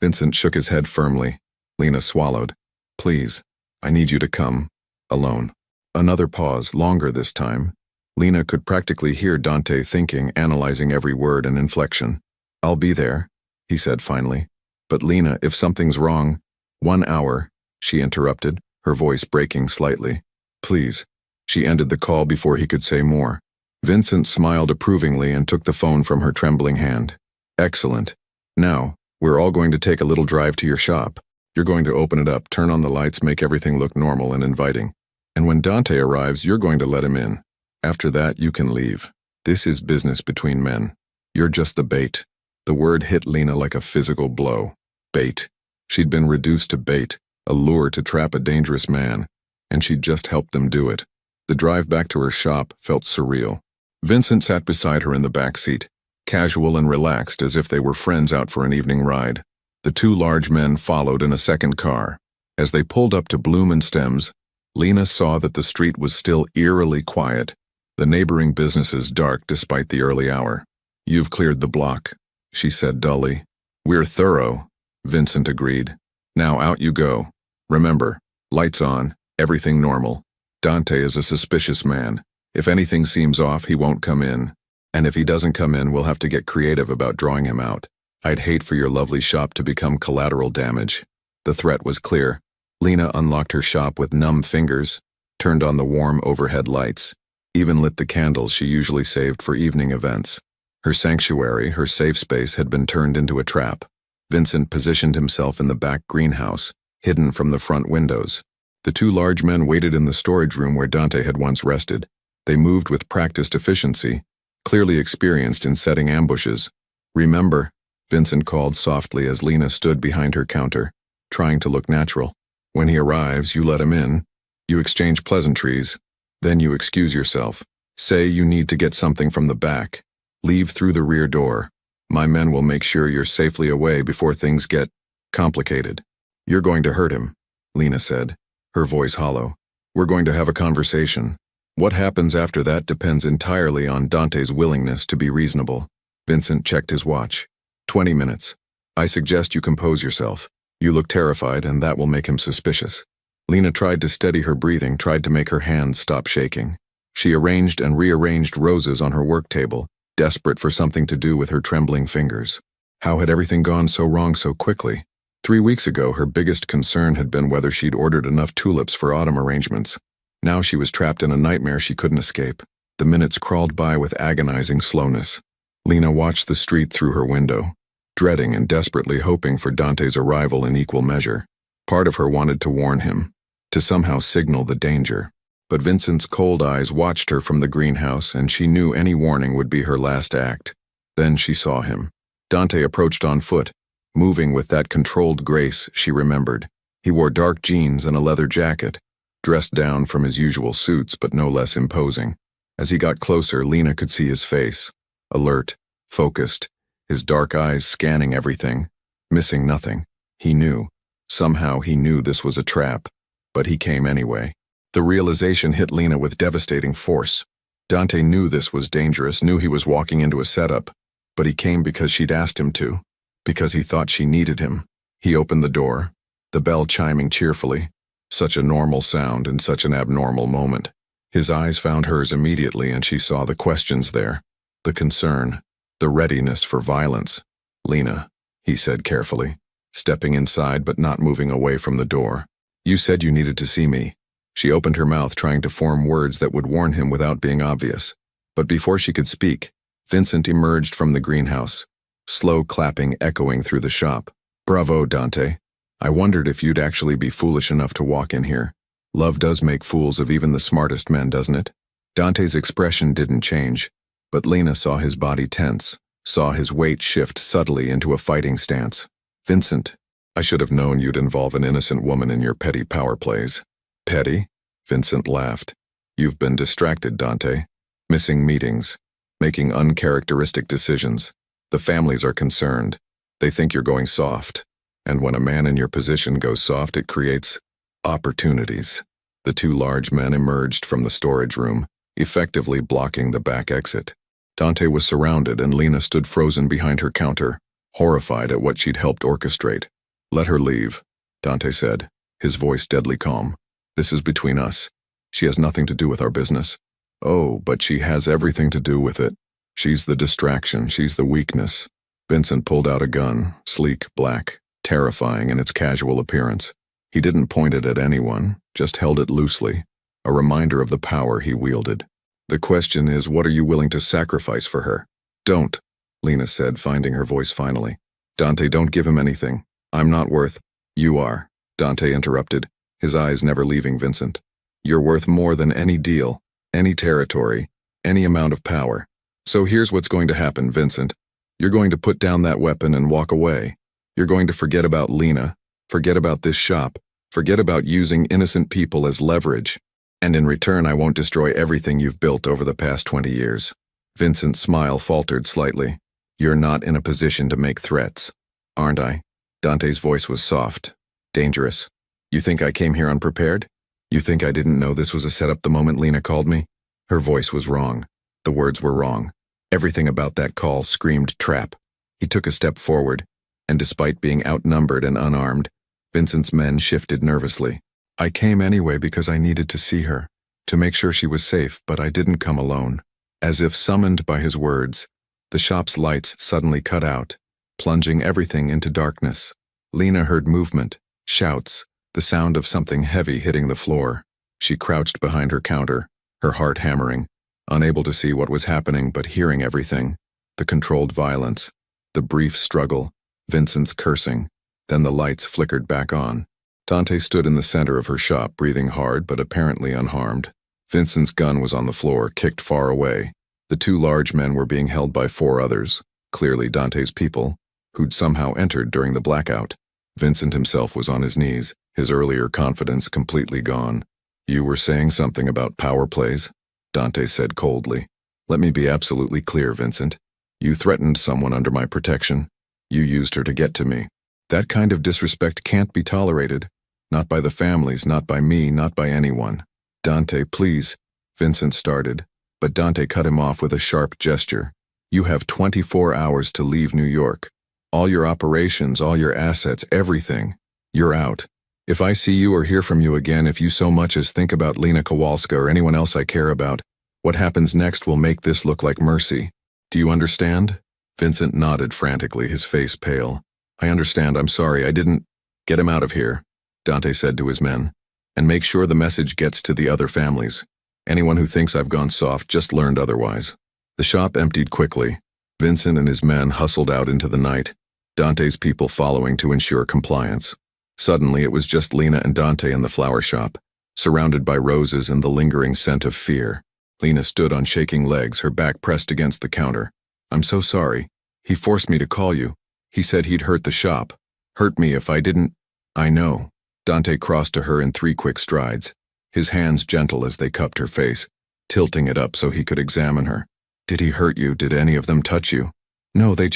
Vincent shook his head firmly. Lena swallowed. Please. I need you to come. Alone. Another pause, longer this time. Lena could practically hear Dante thinking, analyzing every word and inflection. I'll be there, he said finally. But Lena, if something's wrong. 1 hour, she interrupted, her voice breaking slightly. Please. She ended the call before he could say more. Vincent smiled approvingly and took the phone from her trembling hand. Excellent. Now, we're all going to take a little drive to your shop. You're going to open it up, turn on the lights, make everything look normal and inviting. And when Dante arrives, you're going to let him in. After that, you can leave. This is business between men. You're just the bait. The word hit Lena like a physical blow. Bait. She'd been reduced to bait, a lure to trap a dangerous man, and she'd just helped them do it. The drive back to her shop felt surreal. Vincent sat beside her in the back seat, casual and relaxed as if they were friends out for an evening ride. The two large men followed in a second car. As they pulled up to Bloom and Stems, Lena saw that the street was still eerily quiet, the neighboring businesses dark despite the early hour. You've cleared the block, she said dully. We're thorough, Vincent agreed. Now out you go. Remember, lights on, everything normal. Dante is a suspicious man. If anything seems off, he won't come in. And if he doesn't come in, we'll have to get creative about drawing him out. I'd hate for your lovely shop to become collateral damage. The threat was clear. Lena unlocked her shop with numb fingers, turned on the warm overhead lights, even lit the candles she usually saved for evening events. Her sanctuary, her safe space, had been turned into a trap. Vincent positioned himself in the back greenhouse, hidden from the front windows. The two large men waited in the storage room where Dante had once rested. They moved with practiced efficiency, clearly experienced in setting ambushes. Remember, Vincent called softly as Lena stood behind her counter, trying to look natural. When he arrives, you let him in. You exchange pleasantries. Then you excuse yourself. Say you need to get something from the back. Leave through the rear door. My men will make sure you're safely away before things get complicated. You're going to hurt him, Lena said, her voice hollow. We're going to have a conversation. What happens after that depends entirely on Dante's willingness to be reasonable. Vincent checked his watch. 20 minutes. I suggest you compose yourself. You look terrified, and that will make him suspicious. Lena tried to steady her breathing, tried to make her hands stop shaking. She arranged and rearranged roses on her work table, desperate for something to do with her trembling fingers. How had everything gone so wrong so quickly? 3 weeks ago, her biggest concern had been whether she'd ordered enough tulips for autumn arrangements. Now she was trapped in a nightmare she couldn't escape. The minutes crawled by with agonizing slowness. Lena watched the street through her window, dreading and desperately hoping for Dante's arrival in equal measure. Part of her wanted to warn him, to somehow signal the danger. But Vincent's cold eyes watched her from the greenhouse, and she knew any warning would be her last act. Then she saw him. Dante approached on foot, moving with that controlled grace she remembered. He wore dark jeans and a leather jacket, dressed down from his usual suits but no less imposing. As he got closer, Lena could see his face. Alert, focused, his dark eyes scanning everything, missing nothing. He knew. Somehow he knew this was a trap, but he came anyway. The realization hit Lena with devastating force. Dante knew this was dangerous, knew he was walking into a setup, but he came because she'd asked him to, because he thought she needed him. He opened the door, the bell chiming cheerfully, such a normal sound in such an abnormal moment. His eyes found hers immediately, and she saw the questions there, the concern, the readiness for violence. "Lena," he said carefully, stepping inside but not moving away from the door. "You said you needed to see me." She opened her mouth, trying to form words that would warn him without being obvious. But before she could speak, Vincent emerged from the greenhouse, slow clapping echoing through the shop. "Bravo, Dante. I wondered if you'd actually be foolish enough to walk in here. Love does make fools of even the smartest men, doesn't it?" Dante's expression didn't change, but Lena saw his body tense, saw his weight shift subtly into a fighting stance. "Vincent, I should have known you'd involve an innocent woman in your petty power plays." "Petty?" Vincent laughed. "You've been distracted, Dante. Missing meetings, making uncharacteristic decisions. The families are concerned. They think you're going soft. And when a man in your position goes soft, it creates opportunities." The two large men emerged from the storage room, effectively blocking the back exit. Dante was surrounded, and Lena stood frozen behind her counter, horrified at what she'd helped orchestrate. "Let her leave," Dante said, his voice deadly calm. "This is between us. She has nothing to do with our business." "Oh, but she has everything to do with it. She's the distraction, she's the weakness." Vincent pulled out a gun, sleek, black, terrifying in its casual appearance. He didn't point it at anyone, just held it loosely, a reminder of the power he wielded. "The question is, what are you willing to sacrifice for her?" "Don't," Lena said, finding her voice finally. "Dante, don't give him anything. I'm not worth—" "You are," Dante interrupted, his eyes never leaving Vincent. "You're worth more than any deal, any territory, any amount of power. So here's what's going to happen, Vincent. You're going to put down that weapon and walk away. You're going to forget about Lena, forget about this shop, forget about using innocent people as leverage. And in return, I won't destroy everything you've built over the past 20 years. Vincent's smile faltered slightly. "You're not in a position to make threats, aren't I?" Dante's voice was soft, dangerous. "You think I came here unprepared? You think I didn't know this was a setup the moment Lena called me?" Her voice was wrong. The words were wrong. Everything about that call screamed trap. He took a step forward, and despite being outnumbered and unarmed, Vincent's men shifted nervously. "I came anyway because I needed to see her, to make sure she was safe, but I didn't come alone." As if summoned by his words, the shop's lights suddenly cut out, plunging everything into darkness. Lena heard movement, shouts, the sound of something heavy hitting the floor. She crouched behind her counter, her heart hammering, unable to see what was happening but hearing everything. The controlled violence, the brief struggle, Vincent's cursing. Then the lights flickered back on. Dante stood in the center of her shop, breathing hard but apparently unharmed. Vincent's gun was on the floor, kicked far away. The two large men were being held by 4 others, clearly Dante's people, who'd somehow entered during the blackout. Vincent himself was on his knees, his earlier confidence completely gone. "You were saying something about power plays?" Dante said coldly. "Let me be absolutely clear, Vincent. You threatened someone under my protection. You used her to get to me. That kind of disrespect can't be tolerated. Not by the families, not by me, not by anyone." "Dante, please," Vincent started, but Dante cut him off with a sharp gesture. "You have 24 hours to leave New York. All your operations, all your assets, everything. You're out. If I see you or hear from you again, if you so much as think about Lena Kowalska or anyone else I care about, what happens next will make this look like mercy. Do you understand?" Vincent nodded frantically, his face pale. "I understand, I'm sorry, I didn't—" "Get him out of here," Dante said to his men, "and make sure the message gets to the other families. Anyone who thinks I've gone soft just learned otherwise." The shop emptied quickly. Vincent and his men hustled out into the night, Dante's people following to ensure compliance. Suddenly it was just Lena and Dante in the flower shop, surrounded by roses and the lingering scent of fear. Lena stood on shaking legs, her back pressed against the counter. "I'm so sorry. He forced me to call you. He said he'd hurt the shop. Hurt me if I didn't—" "I know." Dante crossed to her in 3 quick strides, his hands gentle as they cupped her face. tilting it up so he could examine her. Did he hurt you? Did any of them touch you? No, they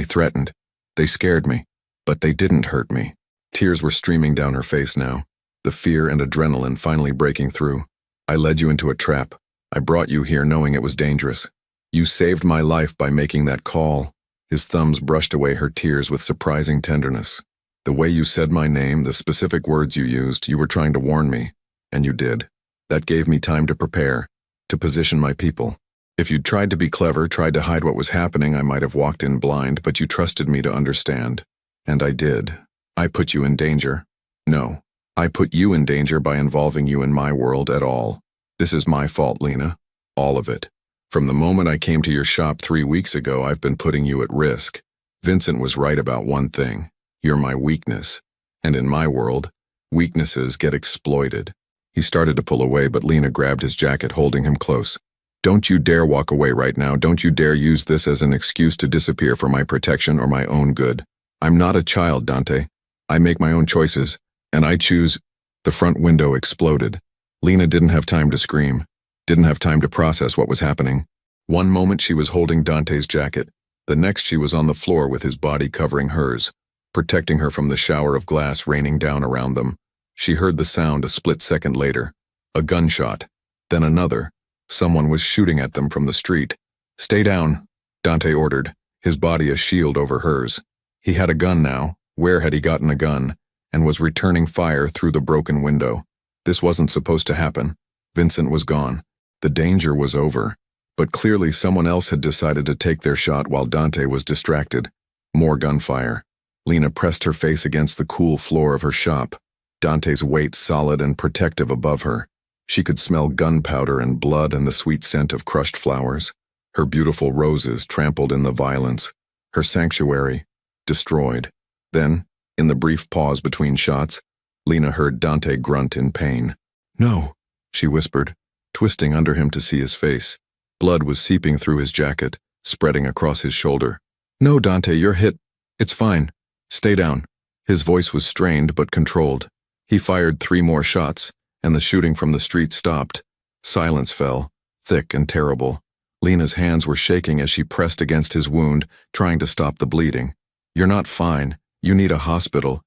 threatened. They scared me. But they didn't hurt me. Tears were streaming down her face now, the fear and adrenaline finally breaking through. I led you into a trap. I brought you here knowing it was dangerous. You saved my life by making that call. His thumbs brushed away her tears with surprising tenderness. The way you said my name, the specific words you used, you were trying to warn me. And you did. That gave me time to prepare, to position my people. If you'd tried to be clever, tried to hide what was happening, I might have walked in blind, but you trusted me to understand. And I did. I put you in danger. No, I put you in danger by involving you in my world at all. This is my fault, Lena. All of it. From the moment I came to your shop 3 weeks ago, I've been putting you at risk. Vincent was right about one thing. You're my weakness. And in my world, weaknesses get exploited. He started to pull away, but Lena grabbed his jacket, holding him close. Don't you dare walk away right now. Don't you dare use this as an excuse to disappear for my protection or my own good. I'm not a child, Dante. I make my own choices, and I choose. The front window exploded. Lena didn't have time to scream, didn't have time to process what was happening. One moment she was holding Dante's jacket, the next she was on the floor with his body covering hers, protecting her from the shower of glass raining down around them. She heard the sound a split second later. A gunshot, then another. Someone was shooting at them from the street. Stay down, Dante ordered, his body a shield over hers. He had a gun now. Where had he gotten a gun? And was returning fire through the broken window. This wasn't supposed to happen. Vincent was gone. The danger was over. But clearly someone else had decided to take their shot while Dante was distracted. More gunfire. Lena pressed her face against the cool floor of her shop, Dante's weight solid and protective above her. She could smell gunpowder and blood and the sweet scent of crushed flowers. Her beautiful roses trampled in the violence. Her sanctuary destroyed. Then, in the brief pause between shots, Lena heard Dante grunt in pain. No, she whispered, twisting under him to see his face. Blood was seeping through his jacket, spreading across his shoulder. No, Dante, you're hit. It's fine. Stay down. His voice was strained but controlled. He fired 3 more shots, and the shooting from the street stopped. Silence fell, thick and terrible. Lena's hands were shaking as she pressed against his wound, trying to stop the bleeding. You're not fine. You need a hospital.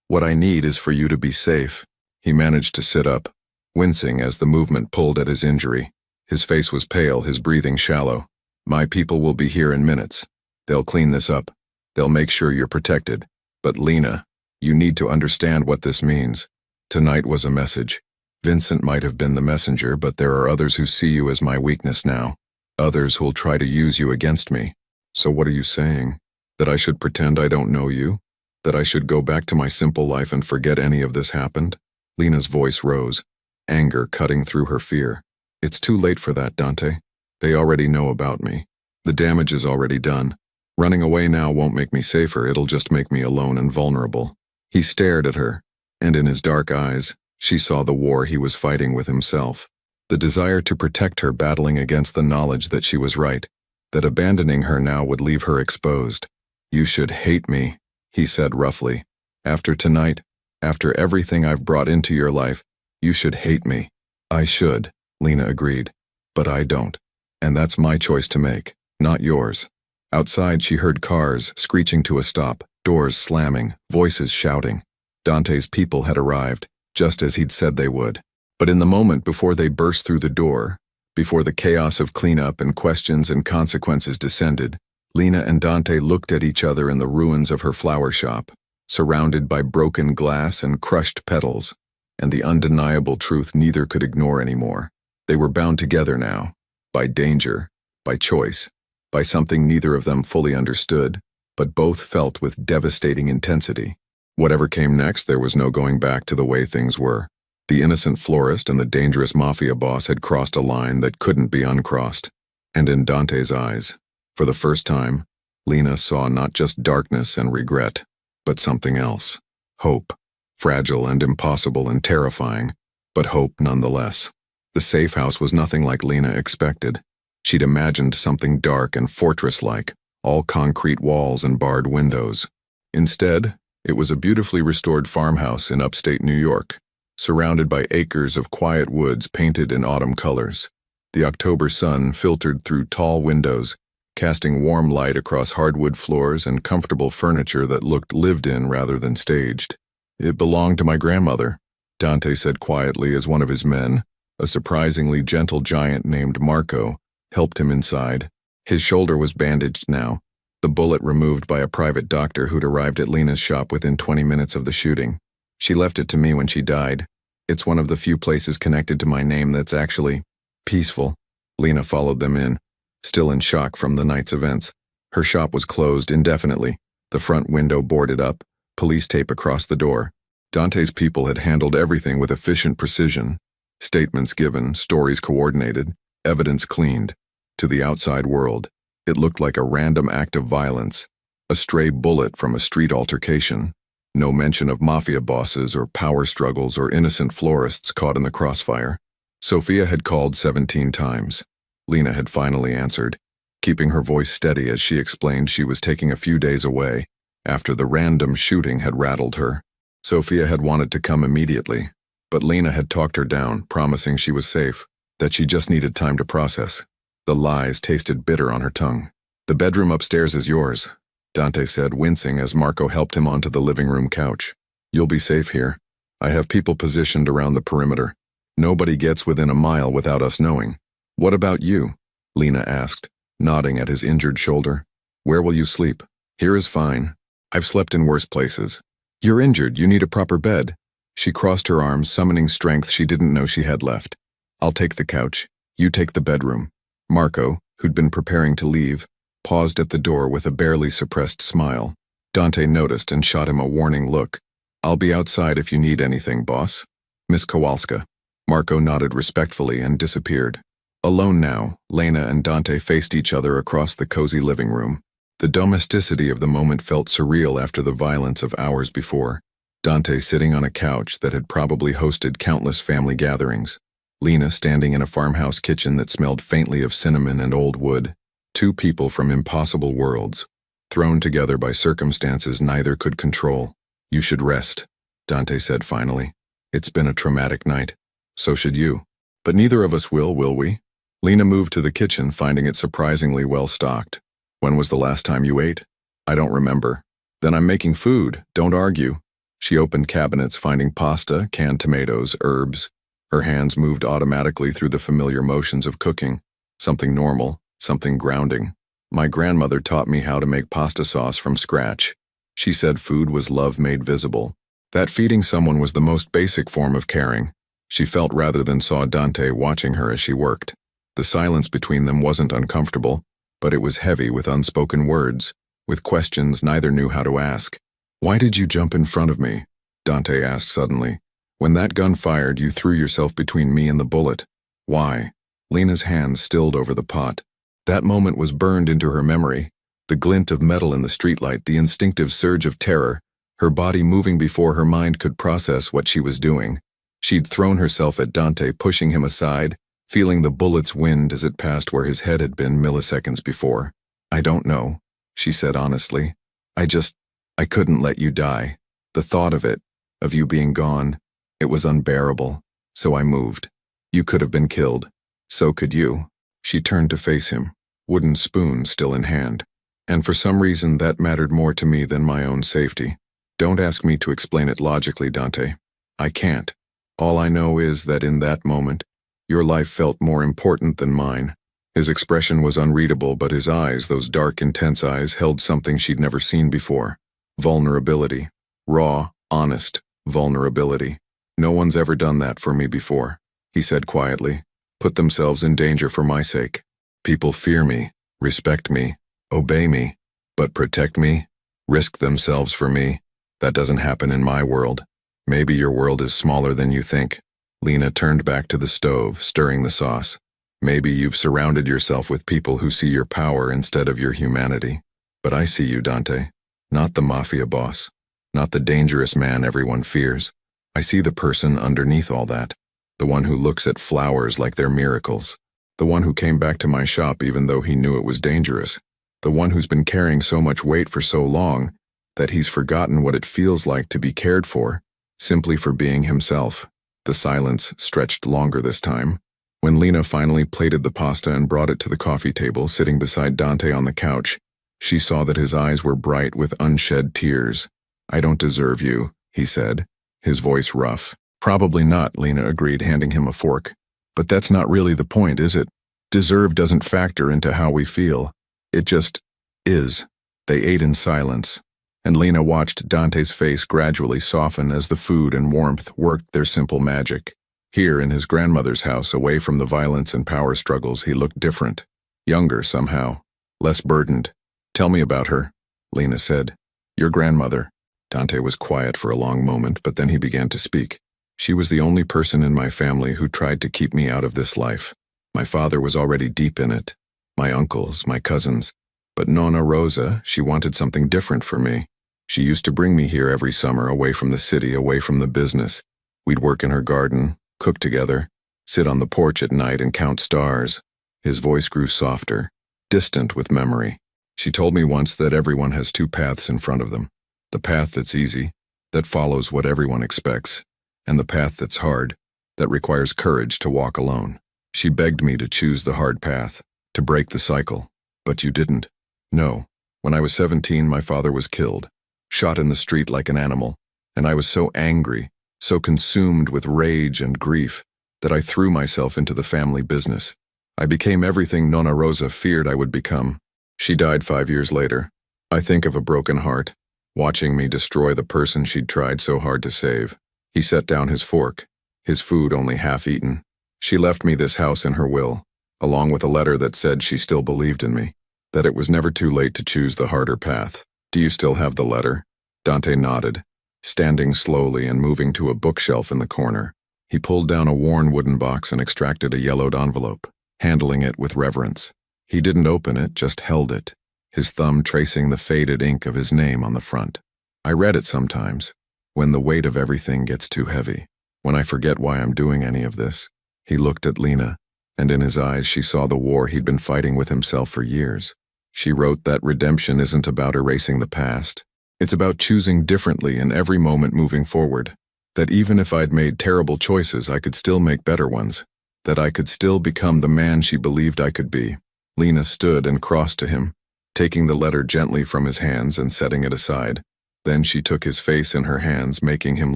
What I need is for you to be safe. He managed to sit up, wincing as the movement pulled at his injury. His face was pale, his breathing shallow. My people will be here in minutes. They'll clean this up. They'll make sure you're protected. But Lena, you need to understand what this means. Tonight was a message. Vincent might have been the messenger, but there are others who see you as my weakness now. Others who'll try to use you against me. So what are you saying? That I should pretend I don't know you? That I should go back to my simple life and forget any of this happened? Lena's voice rose, anger cutting through her fear. It's too late for that, Dante. They already know about me. The damage is already done. Running away now won't make me safer, it'll just make me alone and vulnerable. He stared at her, and in his dark eyes, she saw the war he was fighting with himself. The desire to protect her battling against the knowledge that she was right, that abandoning her now would leave her exposed. You should hate me, he said roughly. After tonight, after everything I've brought into your life, you should hate me. I should, Lena agreed. But I don't. And that's my choice to make, not yours. Outside she heard cars screeching to a stop, doors slamming, voices shouting. Dante's people had arrived, just as he'd said they would. But in the moment before they burst through the door, before the chaos of cleanup and questions and consequences descended, Lena and Dante looked at each other in the ruins of her flower shop, surrounded by broken glass and crushed petals, and the undeniable truth neither could ignore anymore. They were bound together now, by danger, by choice, by something neither of them fully understood, but both felt with devastating intensity. Whatever came next, there was no going back to the way things were. The innocent florist and the dangerous mafia boss had crossed a line that couldn't be uncrossed. And in Dante's eyes, for the first time, Lena saw not just darkness and regret, but something else. Hope. Fragile and impossible and terrifying, but hope nonetheless. The safe house was nothing like Lena expected. She'd imagined something dark and fortress-like, all concrete walls and barred windows. Instead, it was a beautifully restored farmhouse in upstate New York. surrounded by acres of quiet woods painted in autumn colors. The October sun filtered through tall windows, casting warm light across hardwood floors and comfortable furniture that looked lived in rather than staged. "It belonged to my grandmother," Dante said quietly as one of his men, a surprisingly gentle giant named Marco, helped him inside. His shoulder was bandaged now, the bullet removed by a private doctor who'd arrived at Lena's shop within 20 minutes of the shooting. "She left it to me when she died. It's one of the few places connected to my name that's actually peaceful." Lena followed them in, still in shock from the night's events. Her shop was closed indefinitely, the front window boarded up, police tape across the door. Dante's people had handled everything with efficient precision. Statements given, stories coordinated, evidence cleaned. To the outside world, it looked like a random act of violence, a stray bullet from a street altercation. No mention of mafia bosses or power struggles or innocent florists caught in the crossfire. Sophia had called 17 times. Lena had finally answered, keeping her voice steady as she explained she was taking a few days away after the random shooting had rattled her. Sophia had wanted to come immediately, but Lena had talked her down, promising she was safe, that she just needed time to process. The lies tasted bitter on her tongue. "The bedroom upstairs is yours," Dante said, wincing as Marco helped him onto the living room couch. "You'll be safe here. I have people positioned around the perimeter. Nobody gets within a mile without us knowing." "What about you?" Lena asked, nodding at his injured shoulder. "Where will you sleep?" "Here is fine. I've slept in worse places." "You're injured. You need a proper bed." She crossed her arms, summoning strength she didn't know she had left. "I'll take the couch. You take the bedroom." Marco, who'd been preparing to leave, paused at the door with a barely suppressed smile. Dante noticed and shot him a warning look. "I'll be outside if you need anything, boss." "Miss Kowalska." Marco nodded respectfully and disappeared. Alone now, Lena and Dante faced each other across the cozy living room. The domesticity of the moment felt surreal after the violence of hours before. Dante sitting on a couch that had probably hosted countless family gatherings. Lena standing in a farmhouse kitchen that smelled faintly of cinnamon and old wood. Two people from impossible worlds, thrown together by circumstances neither could control. "You should rest," Dante said finally. "It's been a traumatic night. So should you. But neither of us will we?" Lena moved to the kitchen, finding it surprisingly well stocked. "When was the last time you ate?" "I don't remember." "Then I'm making food. Don't argue." She opened cabinets, finding pasta, canned tomatoes, herbs. Her hands moved automatically through the familiar motions of cooking. Something normal, something grounding. "My grandmother taught me how to make pasta sauce from scratch. She said food was love made visible. That feeding someone was the most basic form of caring." She felt rather than saw Dante watching her as she worked. The silence between them wasn't uncomfortable, but it was heavy with unspoken words, with questions neither knew how to ask. "Why did you jump in front of me?" Dante asked suddenly. "When that gun fired, you threw yourself between me and the bullet. Why?" Lena's hands stilled over the pot. That moment was burned into her memory. The glint of metal in the streetlight, the instinctive surge of terror, her body moving before her mind could process what she was doing. She'd thrown herself at Dante, pushing him aside, feeling the bullet's wind as it passed where his head had been milliseconds before. "I don't know," she said honestly. I couldn't let you die. The thought of it, of you being gone, it was unbearable, so I moved. You could have been killed. So could you." She turned to face him, wooden spoon still in hand. "And for some reason that mattered more to me than my own safety. Don't ask me to explain it logically, Dante. I can't. All I know is that in that moment, your life felt more important than mine." His expression was unreadable, but his eyes, those dark, intense eyes, held something she'd never seen before. Vulnerability. Raw, honest vulnerability. "No one's ever done that for me before," he said quietly. "Put themselves in danger for my sake. People fear me, respect me, obey me, but protect me, risk themselves for me. That doesn't happen in my world. Maybe your world is smaller than you think." Lena turned back to the stove, stirring the sauce. "Maybe you've surrounded yourself with people who see your power instead of your humanity. But I see you, Dante. Not the mafia boss. Not the dangerous man everyone fears. I see the person underneath all that. The one who looks at flowers like they're miracles. The one who came back to my shop even though he knew it was dangerous. The one who's been carrying so much weight for so long that he's forgotten what it feels like to be cared for, simply for being himself." The silence stretched longer this time. When Lena finally plated the pasta and brought it to the coffee table, sitting beside Dante on the couch, she saw that his eyes were bright with unshed tears. "I don't deserve you," he said, his voice rough. "Probably not," Lena agreed, handing him a fork. "But that's not really the point, is it? Deserve doesn't factor into how we feel. It just is." They ate in silence, and Lena watched Dante's face gradually soften as the food and warmth worked their simple magic. Here, in his grandmother's house, away from the violence and power struggles, he looked different. Younger, somehow. Less burdened. "Tell me about her," Lena said. "Your grandmother." Dante was quiet for a long moment, but then he began to speak. "She was the only person in my family who tried to keep me out of this life. My father was already deep in it. My uncles, my cousins. But Nonna Rosa, she wanted something different for me. She used to bring me here every summer, away from the city, away from the business. We'd work in her garden, cook together, sit on the porch at night and count stars." His voice grew softer, distant with memory. "She told me once that everyone has two paths in front of them. The path that's easy, that follows what everyone expects, and the path that's hard, that requires courage to walk alone. She begged me to choose the hard path, to break the cycle. But you didn't." "No. When I was 17, my father was killed, shot in the street like an animal, and I was so angry, so consumed with rage and grief, that I threw myself into the family business. I became everything Nonna Rosa feared I would become. She died 5 years later. I think of a broken heart, watching me destroy the person she'd tried so hard to save." He set down his fork, his food only half eaten. "She left me this house in her will, along with a letter that said she still believed in me, that it was never too late to choose the harder path. Do you still have the letter?" Dante nodded, standing slowly and moving to a bookshelf in the corner. He pulled down a worn wooden box and extracted a yellowed envelope, handling it with reverence. He didn't open it, just held it, his thumb tracing the faded ink of his name on the front. "I read it sometimes, when the weight of everything gets too heavy, when I forget why I'm doing any of this." He looked at Lena, and in his eyes she saw the war he'd been fighting with himself for years. She wrote that redemption isn't about erasing the past. It's about choosing differently in every moment moving forward. That even if I'd made terrible choices, I could still make better ones. That I could still become the man she believed I could be. Lena stood and crossed to him, taking the letter gently from his hands and setting it aside. Then she took his face in her hands, making him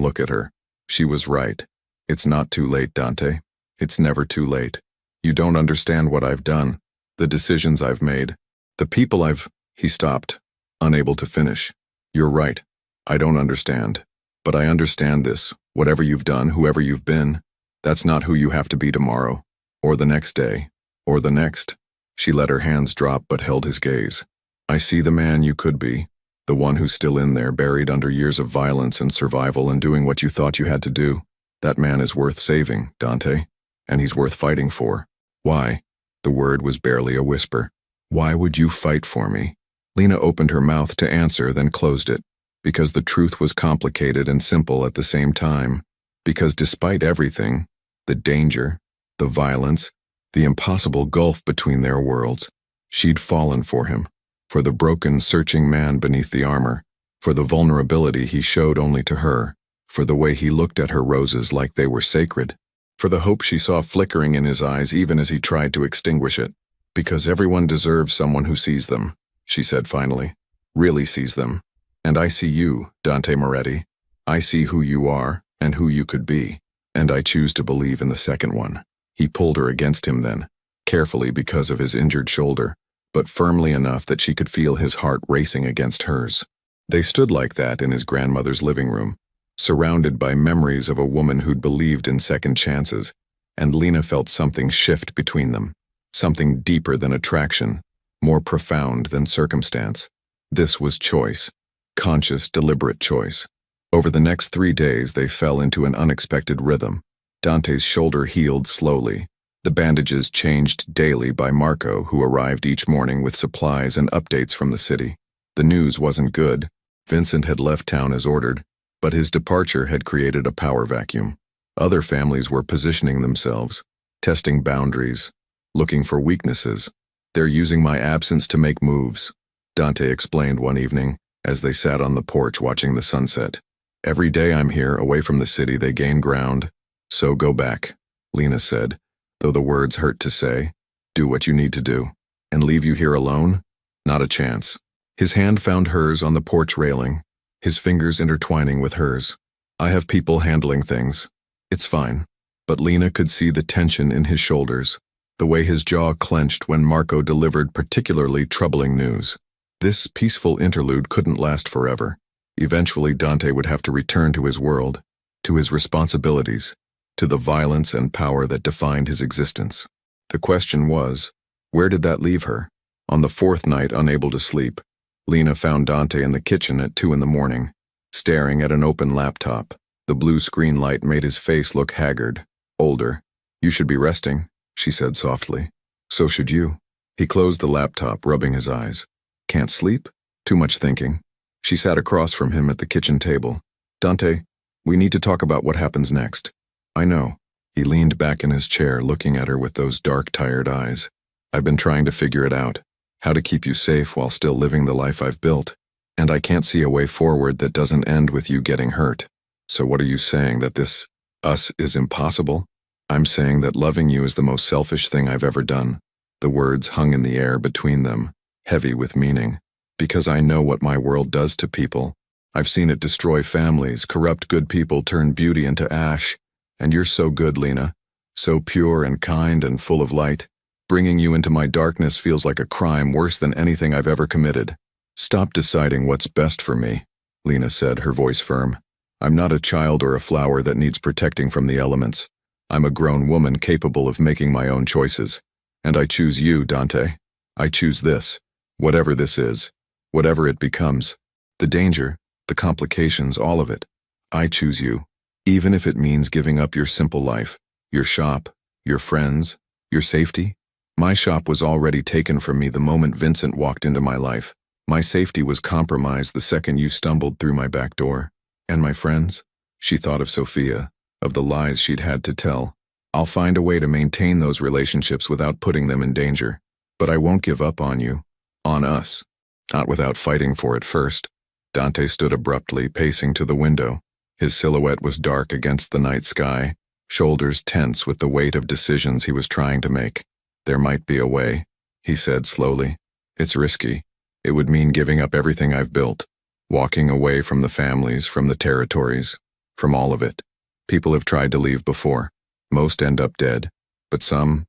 look at her. She was right. "It's not too late, Dante. It's never too late. You don't understand what I've done, the decisions I've made, the people I've—" He stopped, unable to finish. "You're right. I don't understand. But I understand this. Whatever you've done, whoever you've been, that's not who you have to be tomorrow, or the next day, or the next." She let her hands drop but held his gaze. "I see the man you could be, the one who's still in there, buried under years of violence and survival and doing what you thought you had to do. That man is worth saving, Dante, and he's worth fighting for." "Why?" The word was barely a whisper. "Why would you fight for me?" Lena opened her mouth to answer, then closed it. Because the truth was complicated and simple at the same time. Because despite everything, the danger, the violence, the impossible gulf between their worlds, she'd fallen for him, for the broken, searching man beneath the armor, for the vulnerability he showed only to her, for the way he looked at her roses like they were sacred, for the hope she saw flickering in his eyes even as he tried to extinguish it. "Because everyone deserves someone who sees them," she said finally, "really sees them. And I see you, Dante Moretti. I see who you are and who you could be, and I choose to believe in the second one." He pulled her against him then, carefully because of his injured shoulder, but firmly enough that she could feel his heart racing against hers. They stood like that in his grandmother's living room, surrounded by memories of a woman who'd believed in second chances, and Lena felt something shift between them, something deeper than attraction, more profound than circumstance. This was choice. Conscious, deliberate choice. Over the next 3 days, they fell into an unexpected rhythm. Dante's shoulder healed slowly. The bandages changed daily by Marco, who arrived each morning with supplies and updates from the city. The news wasn't good. Vincent had left town as ordered, but his departure had created a power vacuum. Other families were positioning themselves, testing boundaries, looking for weaknesses. "They're using my absence to make moves," Dante explained one evening, as they sat on the porch watching the sunset. "Every day I'm here, away from the city, they gain ground, So go back, Lena said, though the words hurt to say. Do what you need to do. And leave you here alone? Not a chance. His hand found hers on the porch railing, his fingers intertwining with hers. I have people handling things. It's fine. But Lena could see the tension in his shoulders, the way his jaw clenched when Marco delivered particularly troubling news. This peaceful interlude couldn't last forever. Eventually Dante would have to return to his world, to his responsibilities, to the violence and power that defined his existence. The question was, where did that leave her? On the fourth night, unable to sleep, Lena found Dante in the kitchen at 2 a.m, staring at an open laptop. The blue screen light made his face look haggard, older. You should be resting, she said softly. So should you. He closed the laptop, rubbing his eyes. Can't sleep? Too much thinking. She sat across from him at the kitchen table. Dante, we need to talk about what happens next. I know. He leaned back in his chair, looking at her with those dark, tired eyes. I've been trying to figure it out. How to keep you safe while still living the life I've built. And I can't see a way forward that doesn't end with you getting hurt. So what are you saying, that this us is impossible? I'm saying that loving you is the most selfish thing I've ever done. The words hung in the air between them, heavy with meaning. Because I know what my world does to people. I've seen it destroy families, corrupt good people, turn beauty into ash. And you're so good, Lena. So pure and kind and full of light. Bringing you into my darkness feels like a crime worse than anything I've ever committed. Stop deciding what's best for me, Lena said, her voice firm. I'm not a child or a flower that needs protecting from the elements. I'm a grown woman capable of making my own choices. And I choose you, Dante. I choose this, whatever this is, whatever it becomes. The danger, the complications, all of it. I choose you. Even if it means giving up your simple life, your shop, your friends, your safety. My shop was already taken from me the moment Vincent walked into my life. My safety was compromised the second you stumbled through my back door. And my friends? She thought of Sophia, of the lies she'd had to tell. I'll find a way to maintain those relationships without putting them in danger. But I won't give up on you. On us. Not without fighting for it first. Dante stood abruptly, pacing to the window. His silhouette was dark against the night sky, shoulders tense with the weight of decisions he was trying to make. There might be a way, he said slowly. It's risky. It would mean giving up everything I've built. Walking away from the families, from the territories, from all of it. People have tried to leave before. Most end up dead. But some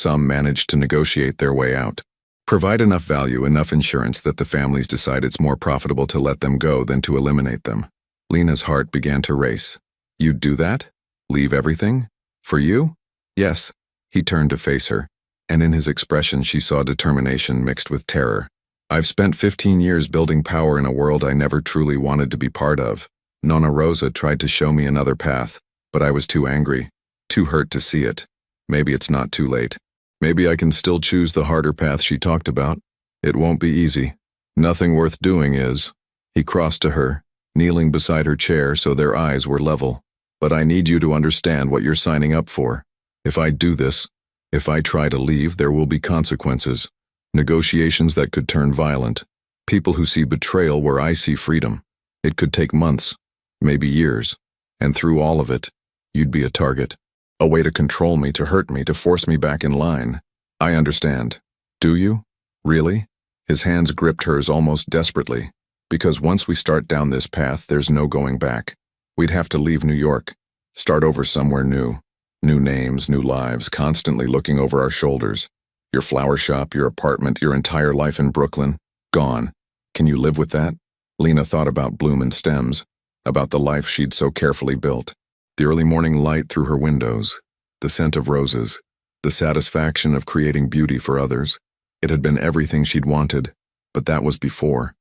manage to negotiate their way out. Provide enough value, enough insurance that the families decide it's more profitable to let them go than to eliminate them. Lena's heart began to race. You'd do that? Leave everything? For you? Yes. He turned to face her, and in his expression she saw determination mixed with terror. I've spent 15 years building power in a world I never truly wanted to be part of. Nonna Rosa tried to show me another path, but I was too angry, too hurt to see it. Maybe it's not too late. Maybe I can still choose the harder path she talked about. It won't be easy. Nothing worth doing is. He crossed to her, kneeling beside her chair so their eyes were level. But I need you to understand what you're signing up for. If I do this, if I try to leave, there will be consequences. Negotiations that could turn violent. People who see betrayal where I see freedom. It could take months, maybe years. And through all of it, you'd be a target. A way to control me, to hurt me, to force me back in line. I understand. Do you? Really? His hands gripped hers almost desperately. Because once we start down this path, there's no going back. We'd have to leave New York. Start over somewhere new. New names, new lives, constantly looking over our shoulders. Your flower shop, your apartment, your entire life in Brooklyn. Gone. Can you live with that? Lena thought about Bloom and Stems, about the life she'd so carefully built. The early morning light through her windows, the scent of roses, the satisfaction of creating beauty for others. It had been everything she'd wanted, but that was before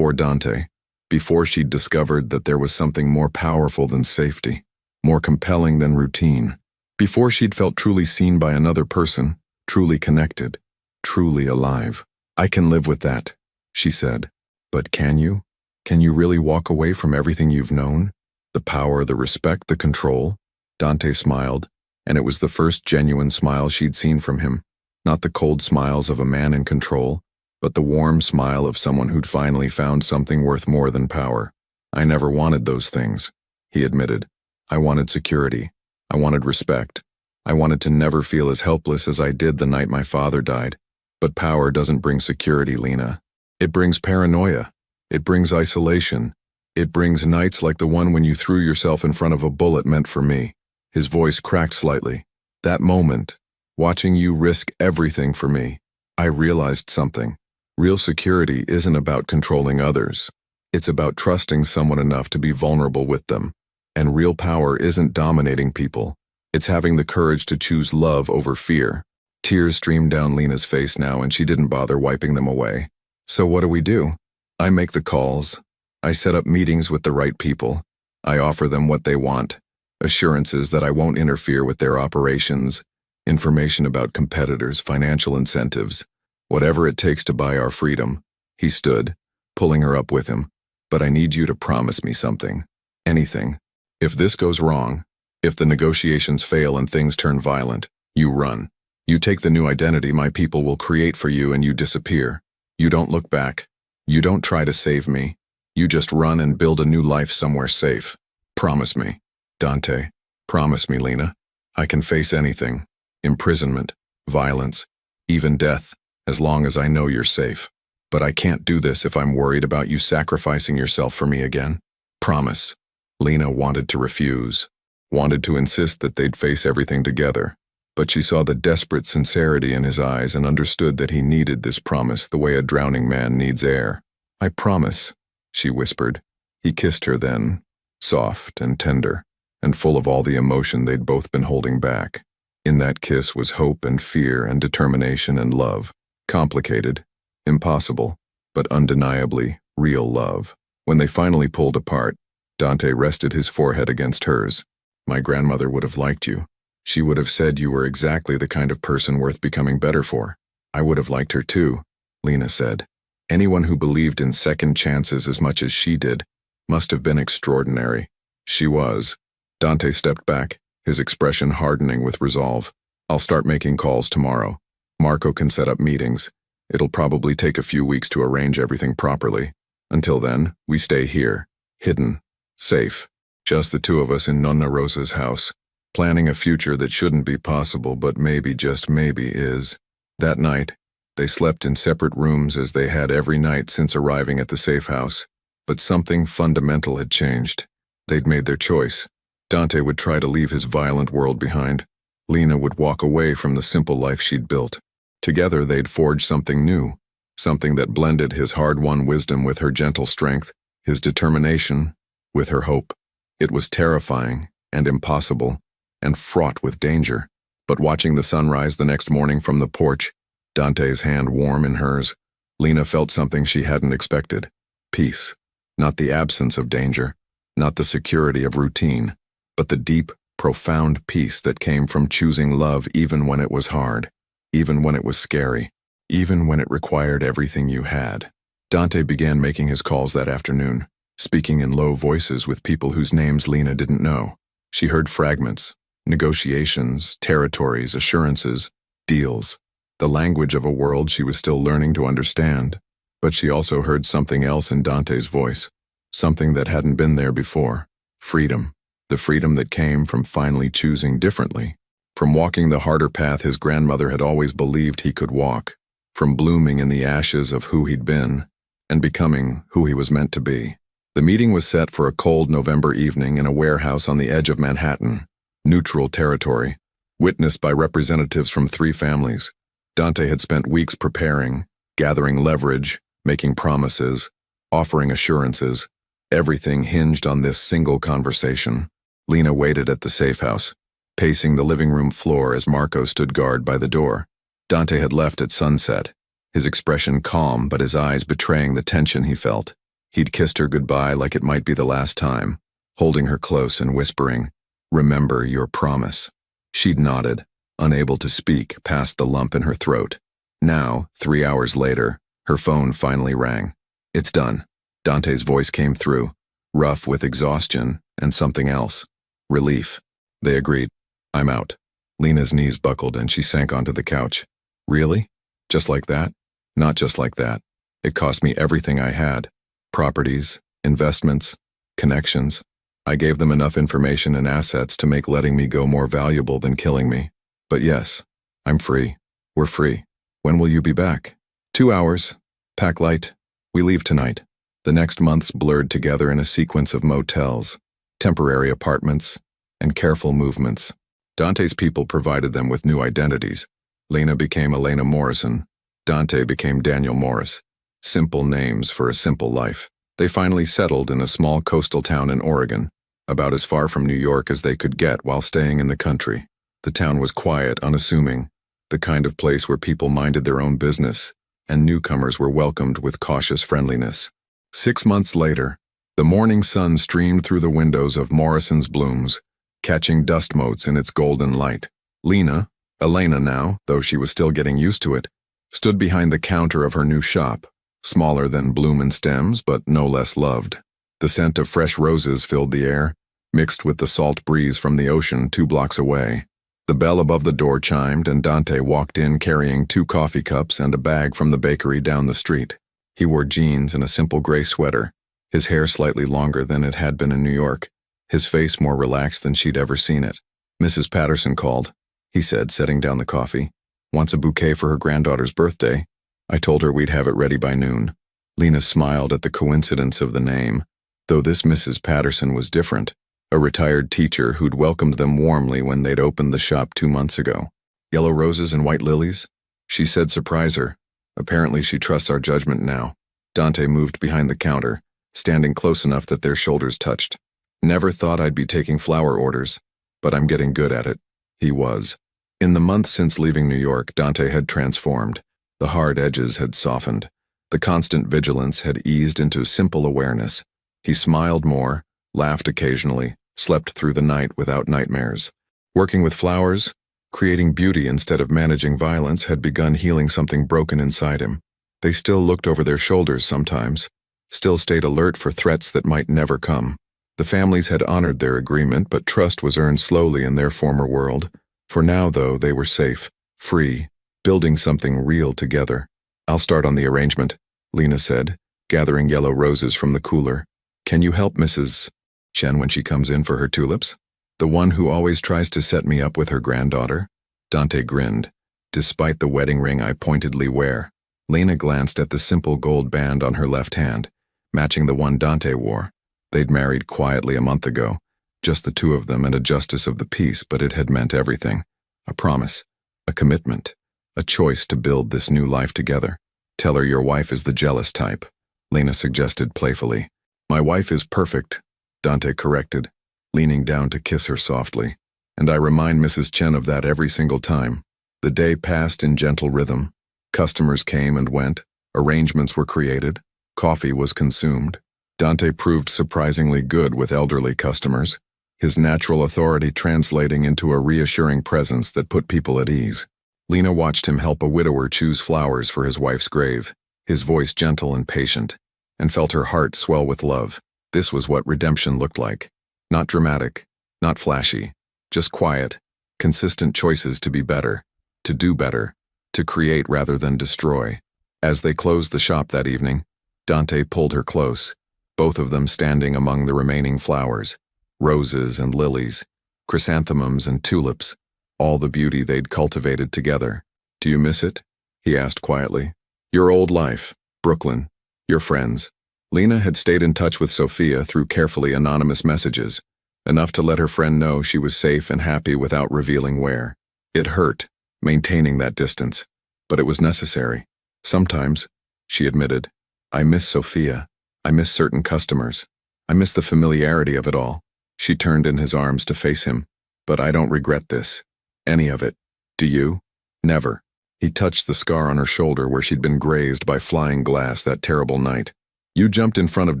Dante, before she'd discovered that there was something more powerful than safety, more compelling than routine, before she'd felt truly seen by another person, truly connected, truly alive. I can live with that, she said. But can you? Can you really walk away from everything you've known? The power, the respect, the control? Dante smiled, and it was the first genuine smile she'd seen from him. Not the cold smiles of a man in control, but the warm smile of someone who'd finally found something worth more than power. I never wanted those things, he admitted. I wanted security. I wanted respect. I wanted to never feel as helpless as I did the night my father died. But power doesn't bring security, Lena. It brings paranoia. It brings isolation. It brings nights like the one when you threw yourself in front of a bullet meant for me. His voice cracked slightly. That moment, watching you risk everything for me, I realized something. Real security isn't about controlling others. It's about trusting someone enough to be vulnerable with them. And real power isn't dominating people. It's having the courage to choose love over fear. Tears streamed down Lena's face now, and she didn't bother wiping them away. So what do? I make the calls. I set up meetings with the right people. I offer them what they want. Assurances that I won't interfere with their operations. Information about competitors, financial incentives. Whatever it takes to buy our freedom. He stood, pulling her up with him. But I need you to promise me something. Anything. If this goes wrong, if the negotiations fail and things turn violent, you run. You take the new identity my people will create for you and you disappear. You don't look back. You don't try to save me. You just run and build a new life somewhere safe. Promise me. Dante. Promise me, Lena. I can face anything. Imprisonment, violence, even death, as long as I know you're safe. But I can't do this if I'm worried about you sacrificing yourself for me again. Promise. Lena wanted to refuse, wanted to insist that they'd face everything together, but she saw the desperate sincerity in his eyes and understood that he needed this promise the way a drowning man needs air. I promise, she whispered. He kissed her then, soft and tender, and full of all the emotion they'd both been holding back. In that kiss was hope and fear and determination and love. Complicated, impossible, but undeniably real love. When they finally pulled apart, Dante rested his forehead against hers. My grandmother would have liked you. She would have said you were exactly the kind of person worth becoming better for. I would have liked her too, Lena said. Anyone who believed in second chances as much as she did must have been extraordinary. She was. Dante stepped back, his expression hardening with resolve. I'll start making calls tomorrow. Marco can set up meetings. It'll probably take a few weeks to arrange everything properly. Until then, we stay here, hidden, safe. Just the two of us in Nonna Rosa's house, planning a future that shouldn't be possible but maybe, just maybe, is. That night, they slept in separate rooms as they had every night since arriving at the safe house. But something fundamental had changed. They'd made their choice. Dante would try to leave his violent world behind. Lena would walk away from the simple life she'd built. Together they'd forge something new, something that blended his hard-won wisdom with her gentle strength, his determination with her hope. It was terrifying and impossible and fraught with danger. But watching the sunrise the next morning from the porch, Dante's hand warm in hers, Lena felt something she hadn't expected. Peace. Not the absence of danger, not the security of routine, but the deep, profound peace that came from choosing love even when it was hard, even when it was scary, even when it required everything you had. Dante began making his calls that afternoon, speaking in low voices with people whose names Lena didn't know. She heard fragments, negotiations, territories, assurances, deals, the language of a world she was still learning to understand. But she also heard something else in Dante's voice, something that hadn't been there before. Freedom. The freedom that came from finally choosing differently, from walking the harder path his grandmother had always believed he could walk, from blooming in the ashes of who he'd been, and becoming who he was meant to be. The meeting was set for a cold November evening in a warehouse on the edge of Manhattan, neutral territory, witnessed by representatives from 3 families. Dante had spent weeks preparing, gathering leverage, making promises, offering assurances. Everything hinged on this single conversation. Lena waited at the safe house, pacing the living room floor as Marco stood guard by the door. Dante had left at sunset, his expression calm but his eyes betraying the tension he felt. He'd kissed her goodbye like it might be the last time, holding her close and whispering, "Remember your promise." She'd nodded, unable to speak past the lump in her throat. Now, 3 hours later, her phone finally rang. "It's done." Dante's voice came through, rough with exhaustion and something else. Relief. They agreed. "I'm out." Lena's knees buckled and she sank onto the couch. "Really? Just like that?" "Not just like that. It cost me everything I had. Properties, investments, connections. I gave them enough information and assets to make letting me go more valuable than killing me. But yes, I'm free. We're free. When will you be back? 2 hours. Pack light. We leave tonight. The next months blurred together in a sequence of motels, temporary apartments, and careful movements. Dante's people provided them with new identities. Lena became Elena Morrison. Dante became Daniel Morris. Simple names for a simple life. They finally settled in a small coastal town in Oregon, about as far from New York as they could get while staying in the country. The town was quiet, unassuming, the kind of place where people minded their own business, and newcomers were welcomed with cautious friendliness. 6 months later, the morning sun streamed through the windows of Morrison's Blooms, catching dust motes in its golden light. Lena, Elena now, though she was still getting used to it, stood behind the counter of her new shop, smaller than Bloom and Stems, but no less loved. The scent of fresh roses filled the air, mixed with the salt breeze from the ocean 2 blocks away. The bell above the door chimed, and Dante walked in carrying 2 coffee cups and a bag from the bakery down the street. He wore jeans and a simple gray sweater, his hair slightly longer than it had been in New York, his face more relaxed than she'd ever seen it. "Mrs. Patterson called," he said, setting down the coffee. "Wants a bouquet for her granddaughter's birthday. I told her we'd have it ready by noon." Lena smiled at the coincidence of the name, though this Mrs. Patterson was different, a retired teacher who'd welcomed them warmly when they'd opened the shop 2 months ago. "Yellow roses and white lilies?" She said, "Surprise her. Apparently she trusts our judgment now." Dante moved behind the counter, standing close enough that their shoulders touched. "Never thought I'd be taking flower orders, but I'm getting good at it." He was. In the month since leaving New York, Dante had transformed. The hard edges had softened. The constant vigilance had eased into simple awareness. He smiled more, laughed occasionally, slept through the night without nightmares. Working with flowers, creating beauty instead of managing violence, had begun healing something broken inside him. They still looked over their shoulders sometimes, still stayed alert for threats that might never come. The families had honored their agreement, but trust was earned slowly in their former world. For now, though, they were safe, free, building something real together. "I'll start on the arrangement," Lena said, gathering yellow roses from the cooler. "Can you help Mrs. Chen when she comes in for her tulips? The one who always tries to set me up with her granddaughter?" Dante grinned. "Despite the wedding ring I pointedly wear." Lena glanced at the simple gold band on her left hand, matching the one Dante wore. They'd married quietly a month ago, just the 2 of them and a justice of the peace, but it had meant everything. A promise, a commitment, a choice to build this new life together. "Tell her your wife is the jealous type," Lena suggested playfully. "My wife is perfect," Dante corrected, leaning down to kiss her softly. "And I remind Mrs. Chen of that every single time." The day passed in gentle rhythm. Customers came and went, arrangements were created, coffee was consumed. Dante proved surprisingly good with elderly customers, his natural authority translating into a reassuring presence that put people at ease. Lena watched him help a widower choose flowers for his wife's grave, his voice gentle and patient, and felt her heart swell with love. This was what redemption looked like. Not dramatic, not flashy, just quiet, consistent choices to be better, to do better, to create rather than destroy. As they closed the shop that evening, Dante pulled her close, both of them standing among the remaining flowers, roses and lilies, chrysanthemums and tulips, all the beauty they'd cultivated together. "Do you miss it?" he asked quietly. "Your old life, Brooklyn, your friends." Lena had stayed in touch with Sophia through carefully anonymous messages, enough to let her friend know she was safe and happy without revealing where. It hurt, maintaining that distance, but it was necessary. "Sometimes," she admitted, "I miss Sophia. I miss certain customers. I miss the familiarity of it all." She turned in his arms to face him. "But I don't regret this. Any of it. Do you?" "Never." He touched the scar on her shoulder where she'd been grazed by flying glass that terrible night. "You jumped in front of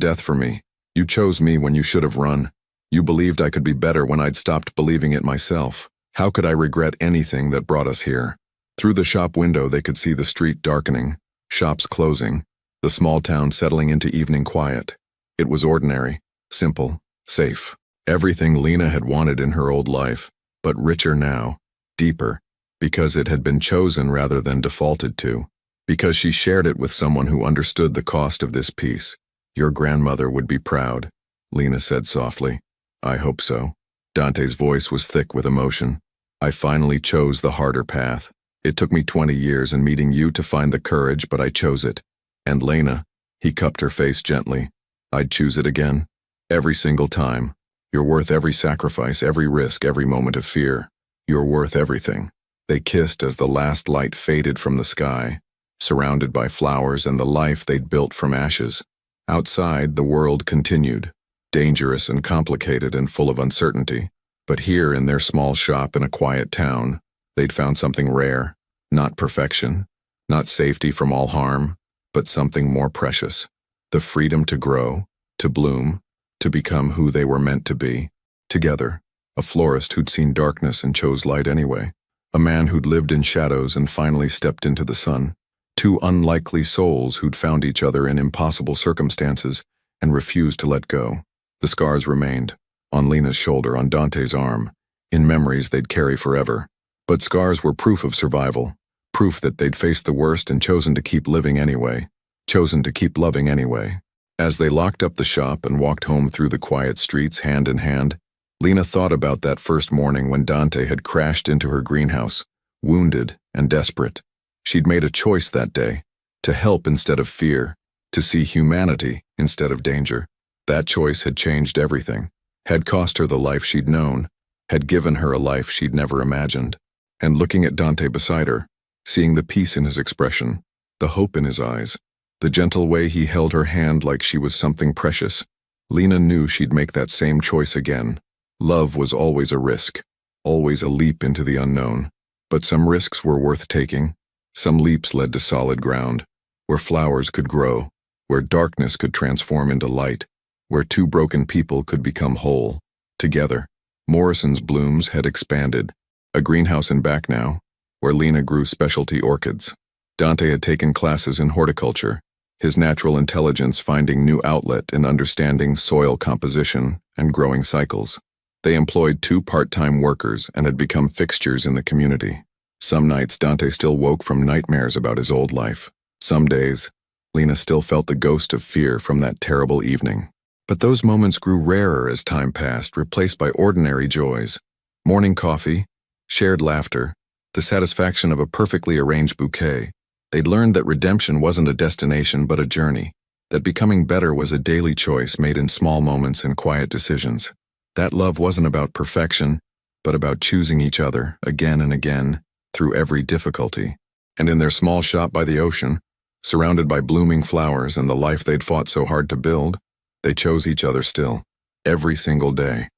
death for me. You chose me when you should have run. You believed I could be better when I'd stopped believing it myself. How could I regret anything that brought us here?" Through the shop window they could see the street darkening, shops closing, the small town settling into evening quiet. It was ordinary, simple, safe. Everything Lena had wanted in her old life, but richer now, deeper, because it had been chosen rather than defaulted to, because she shared it with someone who understood the cost of this peace. "Your grandmother would be proud," Lena said softly. I hope so. Dante's voice was thick with emotion. I finally chose the harder path. It took me 20 years and meeting you to find the courage, but I chose it. And Lena, he cupped her face gently. I'd choose it again. Every single time. You're worth every sacrifice, every risk, every moment of fear. You're worth everything. They kissed as the last light faded from the sky, surrounded by flowers and the life they'd built from ashes. Outside, the world continued, dangerous and complicated and full of uncertainty. But here in their small shop in a quiet town, they'd found something rare, not perfection, not safety from all harm, but something more precious. The freedom to grow, to bloom, to become who they were meant to be. Together, a florist who'd seen darkness and chose light anyway. A man who'd lived in shadows and finally stepped into the sun. Two unlikely souls who'd found each other in impossible circumstances and refused to let go. The scars remained, on Lena's shoulder, on Dante's arm, in memories they'd carry forever. But scars were proof of survival, proof that they'd faced the worst and chosen to keep living anyway, chosen to keep loving anyway. As they locked up the shop and walked home through the quiet streets hand in hand, Lena thought about that first morning when Dante had crashed into her greenhouse, wounded and desperate. She'd made a choice that day, to help instead of fear, to see humanity instead of danger. That choice had changed everything, had cost her the life she'd known, had given her a life she'd never imagined. And looking at Dante beside her, seeing the peace in his expression, the hope in his eyes, the gentle way he held her hand like she was something precious, Lena knew she'd make that same choice again. Love was always a risk, always a leap into the unknown. But some risks were worth taking. Some leaps led to solid ground, where flowers could grow, where darkness could transform into light, where two broken people could become whole. Together, Morrison's blooms had expanded, a greenhouse in back now, where Lena grew specialty orchids. Dante had taken classes in horticulture, his natural intelligence finding new outlet in understanding soil composition and growing cycles. They employed 2 part-time workers and had become fixtures in the community. Some nights Dante still woke from nightmares about his old life. Some days, Lena still felt the ghost of fear from that terrible evening. But those moments grew rarer as time passed, replaced by ordinary joys. Morning coffee, shared laughter, the satisfaction of a perfectly arranged bouquet. They'd learned that redemption wasn't a destination but a journey, that becoming better was a daily choice made in small moments and quiet decisions. That love wasn't about perfection, but about choosing each other again and again through every difficulty. And in their small shop by the ocean, surrounded by blooming flowers and the life they'd fought so hard to build, they chose each other still, every single day.